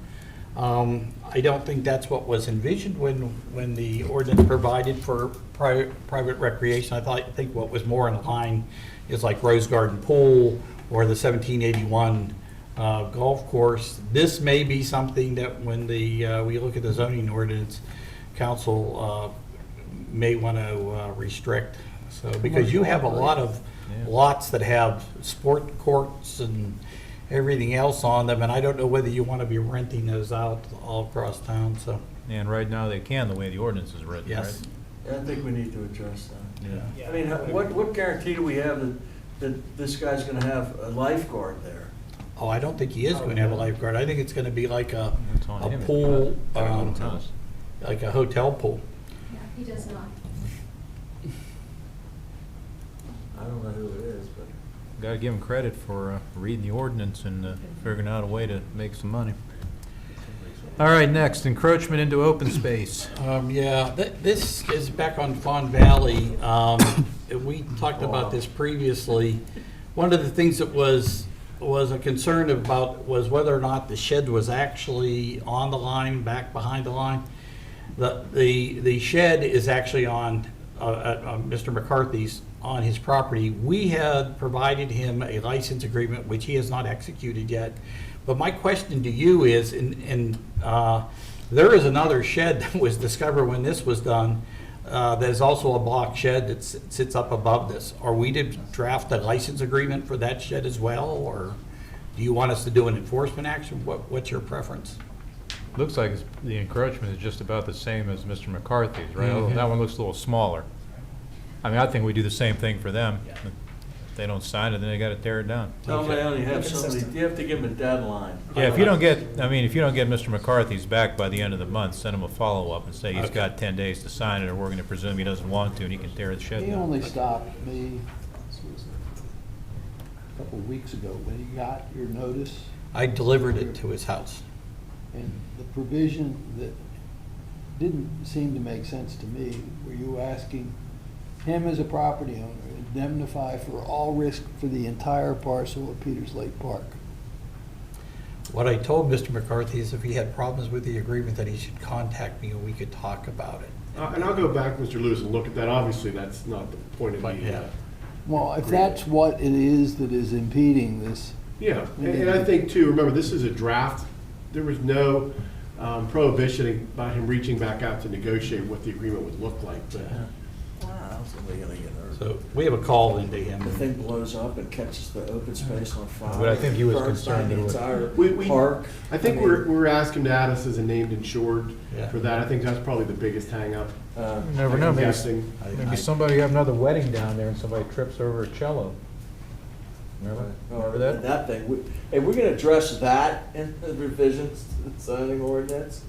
I don't think that's what was envisioned when the ordinance provided for private recreation. I think what was more in line is like Rose Garden Pool or the 1781 golf course. This may be something that when we look at the zoning ordinance, council may want to restrict. So because you have a lot of lots that have sport courts and everything else on them, and I don't know whether you want to be renting those out all across town. So And right now they can, the way the ordinance is written, yes. right? I think we need to address that. Yeah. I mean, what guarantee do we have that this guy's gonna have a lifeguard there? Oh, I don't think he is going to have a lifeguard. I think it's going to be like a on him. pool, Yeah. like a hotel pool. Yeah, he does not. I don't know who it is, but. Got to give him credit for reading the ordinance and figuring out a way to make some money. All right, next, encroachment into open space. Yeah, this is back on Fawn Valley. We talked about this previously. One of the things that was a concern about was whether or not the shed was actually on the line, back behind the line. The shed is actually on Mr. McCarthy's, on his property. We had provided him a license agreement, which he has not executed yet. But my question to you is, there is another shed that was discovered when this was done. There's also a block shed that sits up above this. Are we to draft a license agreement for that shed as well, or do you want us to do an enforcement action? What's your preference? Looks like the encroachment is just about the same as Mr. McCarthy's, right? Although that one looks a little smaller. I mean, I think we do the same thing for them. If they don't sign it, then they got to tear it down. Tell them they only have somebody, you have to give them a deadline. Yeah, if you don't get Mr. McCarthy's back by the end of the month, send him a follow-up and say he's got 10 days to sign it, or we're going to presume he doesn't want to, and he can tear the shed He down. only stopped me, a couple of weeks ago, when he got your notice. I delivered it to his house. And the provision that didn't seem to make sense to me, were you asking him as a property owner indemnify for all risk for the entire parcel of Peters Lake Park? What I told Mr. McCarthy is if he had problems with the agreement, that he should contact me and we could talk about it. And I'll go back, Mr. Lewis, and look at that. Obviously, that's not the point of the. Yeah. Well, if that's what it is that is impeding this. Yeah, and I think too, remember, this is a draft. There was no prohibition about him reaching back out to negotiate what the agreement would look like. But Wow, somebody gonna get hurt. So we have a call into him. The thing blows up and catches the open space on fire. But I think he was Burns down concerned the it would- entire park. I think mean, we're asking to add us as a named insured Yeah. for that. I think that's probably the biggest hangup. You never know, I'm maybe, guessing. maybe somebody have another wedding down there and somebody trips over a cello. Remember that? That thing, hey, we're gonna address that in the revisions to the zoning ordinance?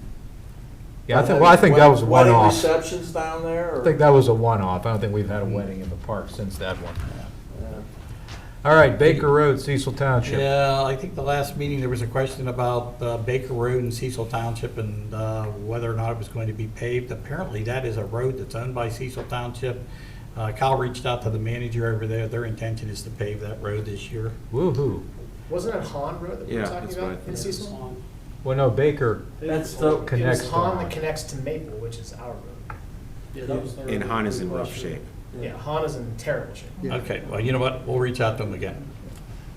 Yeah, I think that was a Wedding one-off. receptions down there, or? I think that was a one-off. I don't think we've had a wedding in the park since that one. Yeah. All right, Baker Road, Cecil Township. Yeah, I think the last meeting, there was a question about Baker Road in Cecil Township and whether or not it was going to be paved. Apparently, that is a road that's owned by Cecil Township. Kyle reached out to the manager over there. Their intention is to pave that road this year. Woo-hoo. Wasn't it Han Road that we were Yeah, talking that's about what I in thought. Cecil? Well, no, Baker That's the, connects It to was Han Han. that connects to Maple, which is our road. And Han is in rough shape. Yeah, Han is in terrible shape. Okay, well, you know what? We'll reach out to them again.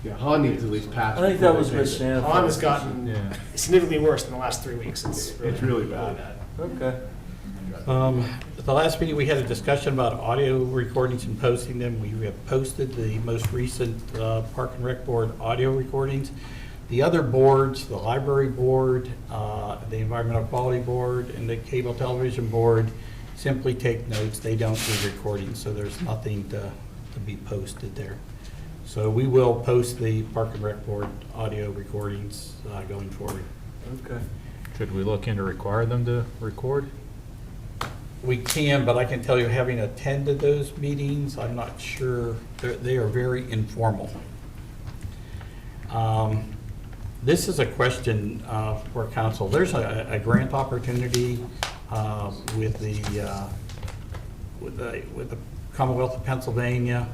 Yeah, Han needs at least patch. I think that was Miss Shannon. Han has gotten Yeah. significantly worse in the last 3 weeks. It's really bad. Okay. At the last meeting, we had a discussion about audio recordings and posting them. We have posted the most recent Park and Rec Board audio recordings. The other boards, the Library Board, the Environmental Quality Board, and the Cable Television Board simply take notes. They don't do recordings, so there's nothing to be posted there. So we will post the Park and Rec Board audio recordings going forward. Okay. Should we look into require them to record? We can, but I can tell you, having attended those meetings, I'm not sure, they are very informal. This is a question for council. There's a grant opportunity with the Commonwealth of Pennsylvania.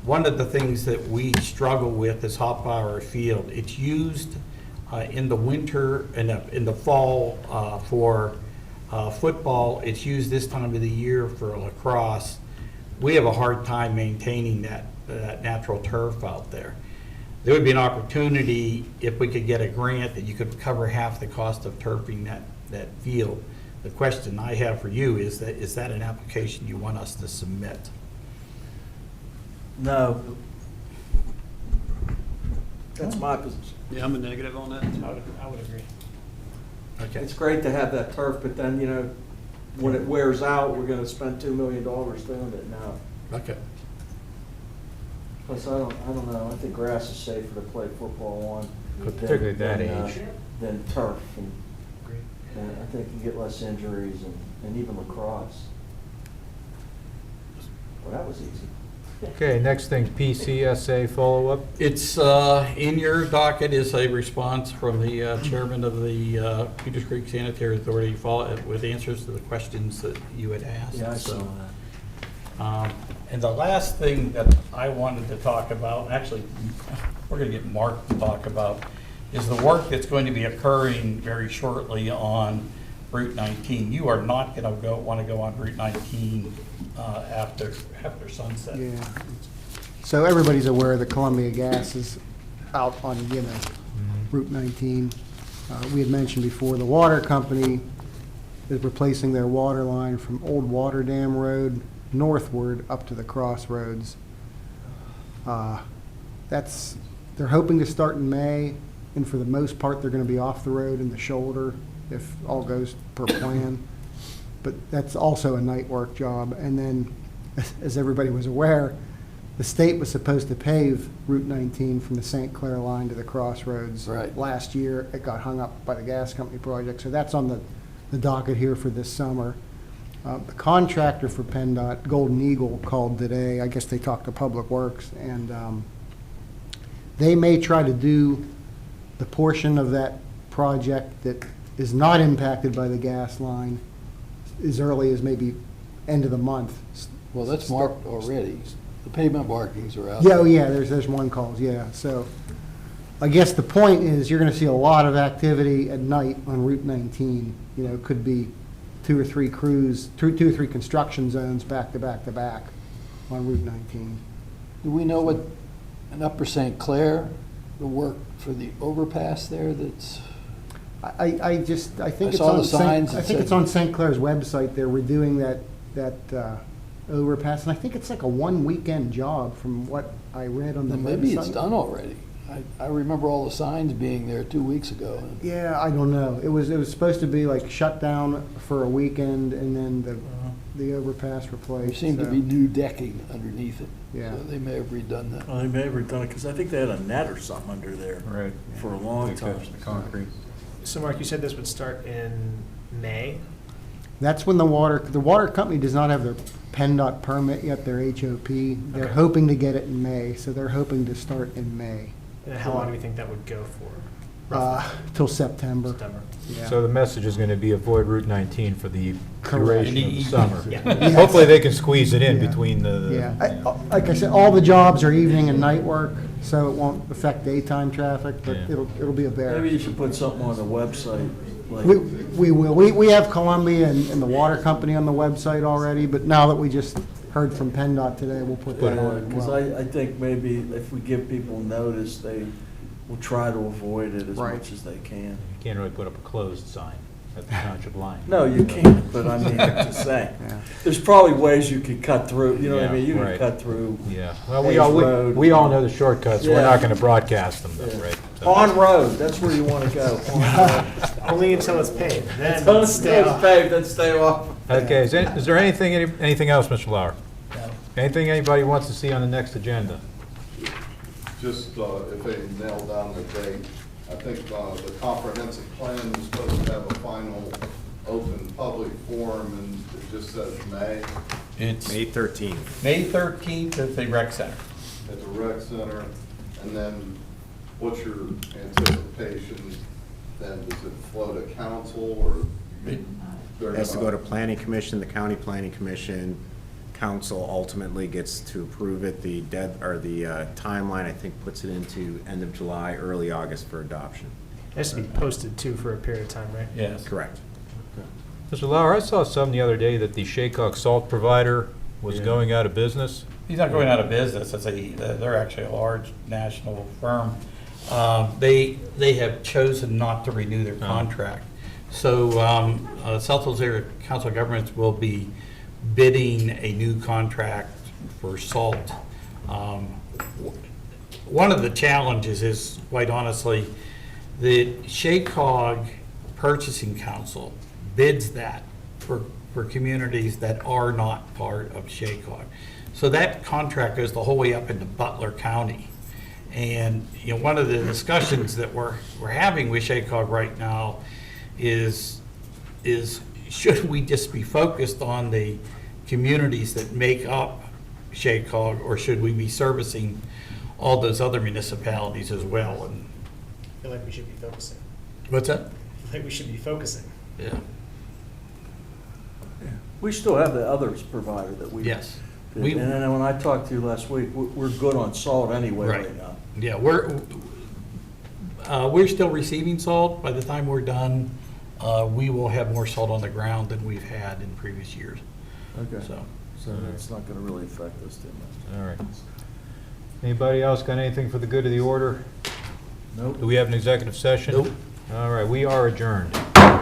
One of the things that we struggle with is hot power field. It's used in the winter and in the fall for football. It's used this time of the year for lacrosse. We have a hard time maintaining that natural turf out there. There would be an opportunity if we could get a grant that you could cover half the cost of turfing that field. The question I have for you is that an application you want us to submit? No. That's my position. Yeah, I'm a negative on that. I would agree. Okay. It's great to have that turf, but then, you know, when it wears out, we're gonna spend $2 million doing it now. Okay. Plus, I don't know, I think grass is safer to play football on. Particularly at that age. Than turf, and I think you get less injuries and even lacrosse. Well, that was easy. Okay, next thing, PCSA follow-up. It's in your docket is a response from the chairman of the Peters Creek Sanitary Authority with answers to the questions that you had asked. Yeah, I saw So, that. and the last thing that I wanted to talk about, actually, we're going to get Mark to talk about, is the work that's going to be occurring very shortly on Route 19. You are not going to want to go on Route 19 after sunset. Yeah. So everybody's aware that Columbia Gas is out on, Route 19. We had mentioned before, the water company is replacing their water line from Old Water Dam Road northward up to the crossroads. They're hoping to start in May, and for the most part, they're going to be off the road in the shoulder if all goes per plan. But that's also a night work job. And then, as everybody was aware, the state was supposed to pave Route 19 from the St. Clair line to the crossroads. Right. Last year, it got hung up by the gas company project, so that's on the docket here for this summer. The contractor for PennDOT, Golden Eagle, called today. I guess they talked to Public Works, and they may try to do the portion of that project that is not impacted by the gas line as early as maybe end of the month. Well, that's marked already. The pavement markings are out. Yeah, oh yeah, there's one calls, yeah. So I guess the point is you're gonna see a lot of activity at night on Route 19. You know, it could be two or three construction zones back to back to back on Route 19. Do we know what, in Upper St. Clair, the work for the overpass there that's? I think it's saw on the signs that I think said- it's on St. Clair's website. They're redoing that overpass, and I think it's like a one weekend job from what I read on the website. Maybe it's done already. I remember all the signs being there 2 weeks ago. Yeah, I don't know. It was supposed to be like shut down for a weekend and then the overpass replaced. There seemed to so- be new decking underneath it. Yeah. So they may have redone that. Well, they may have redone it, because I think they had a net or something under there. Right. For a long time. Concrete. So Mark, you said this would start in May? That's when the water company does not have their PennDOT permit yet, their HOP. They're hoping to get it in May, so they're hoping to start in May. And how long do we think that would go for? Till September. September. Yeah. So the message is going to be avoid Route 19 for the Correct. duration of the Yeah. summer. Yeah. Hopefully they can squeeze it in Yeah. between the. Yeah, like I said, all the jobs are evening and night work, so it won't affect daytime traffic, but Yeah. it'll be a bear. Maybe you should put something on the website, like. We will. We have Columbia and the water company on the website already, but now that we just heard from PennDOT today, we'll put that on as Because well. I think maybe if we give people notice, they will try to avoid it as Right. much as they can. You can't really put up a closed sign at the township line. No, you can't, but I mean, I'm just saying. Yeah. There's probably ways you could cut through, you know what I Yeah, mean? You can right. cut through. Yeah, well, Hayes Road. we all know the shortcuts. We're Yeah. not going to broadcast them though, Yeah. right? So- On road, that's where you want to go. On road. Only until it's paved, then Until stay it's off. paved, then stay off. Okay, is there anything else, Mr. Lauer? Anything anybody wants to see on the next agenda? Just if they nail down the date, I think the comprehensive plan is supposed to have a final open public forum, and it just says May It's May 13th. May 13th at the rec center. at the rec center. And then what's your anticipation then? Does it flow to council or? It has to go to planning commission, the county planning commission. Council ultimately gets to approve it. The timeline, I think, puts it into end of July, early August for adoption. It has to be posted too for a period of time, right? Yes. Correct. Mr. Lauer, I saw some the other day that the Shaycock salt provider was going out of business. He's not going out of business. They're actually a large national firm. They have chosen not to renew their contract. So South Hills Area Council of Governments will be bidding a new contract for salt. One of the challenges is, quite honestly, the Shaycog Purchasing Council bids that for communities that are not part of Shaycog. So that contract goes the whole way up into Butler County. And one of the discussions that we're having with Shaycog right now is should we just be focused on the communities that make up Shaycog, or should we be servicing all those other municipalities as well? And I feel like we should be focusing. what's that? I feel like we should be focusing. Yeah. We still have the others provider that we. Yes. And then when I talked to you last week, we're good on salt anyway right now. Yeah, we're still receiving salt. By the time we're done, we will have more salt on the ground than we've had in previous years. Okay. So that's not gonna really affect us too much. All right. Anybody else got anything for the good of the order? Nope. Do we have an executive session? Nope. All right, we are adjourned.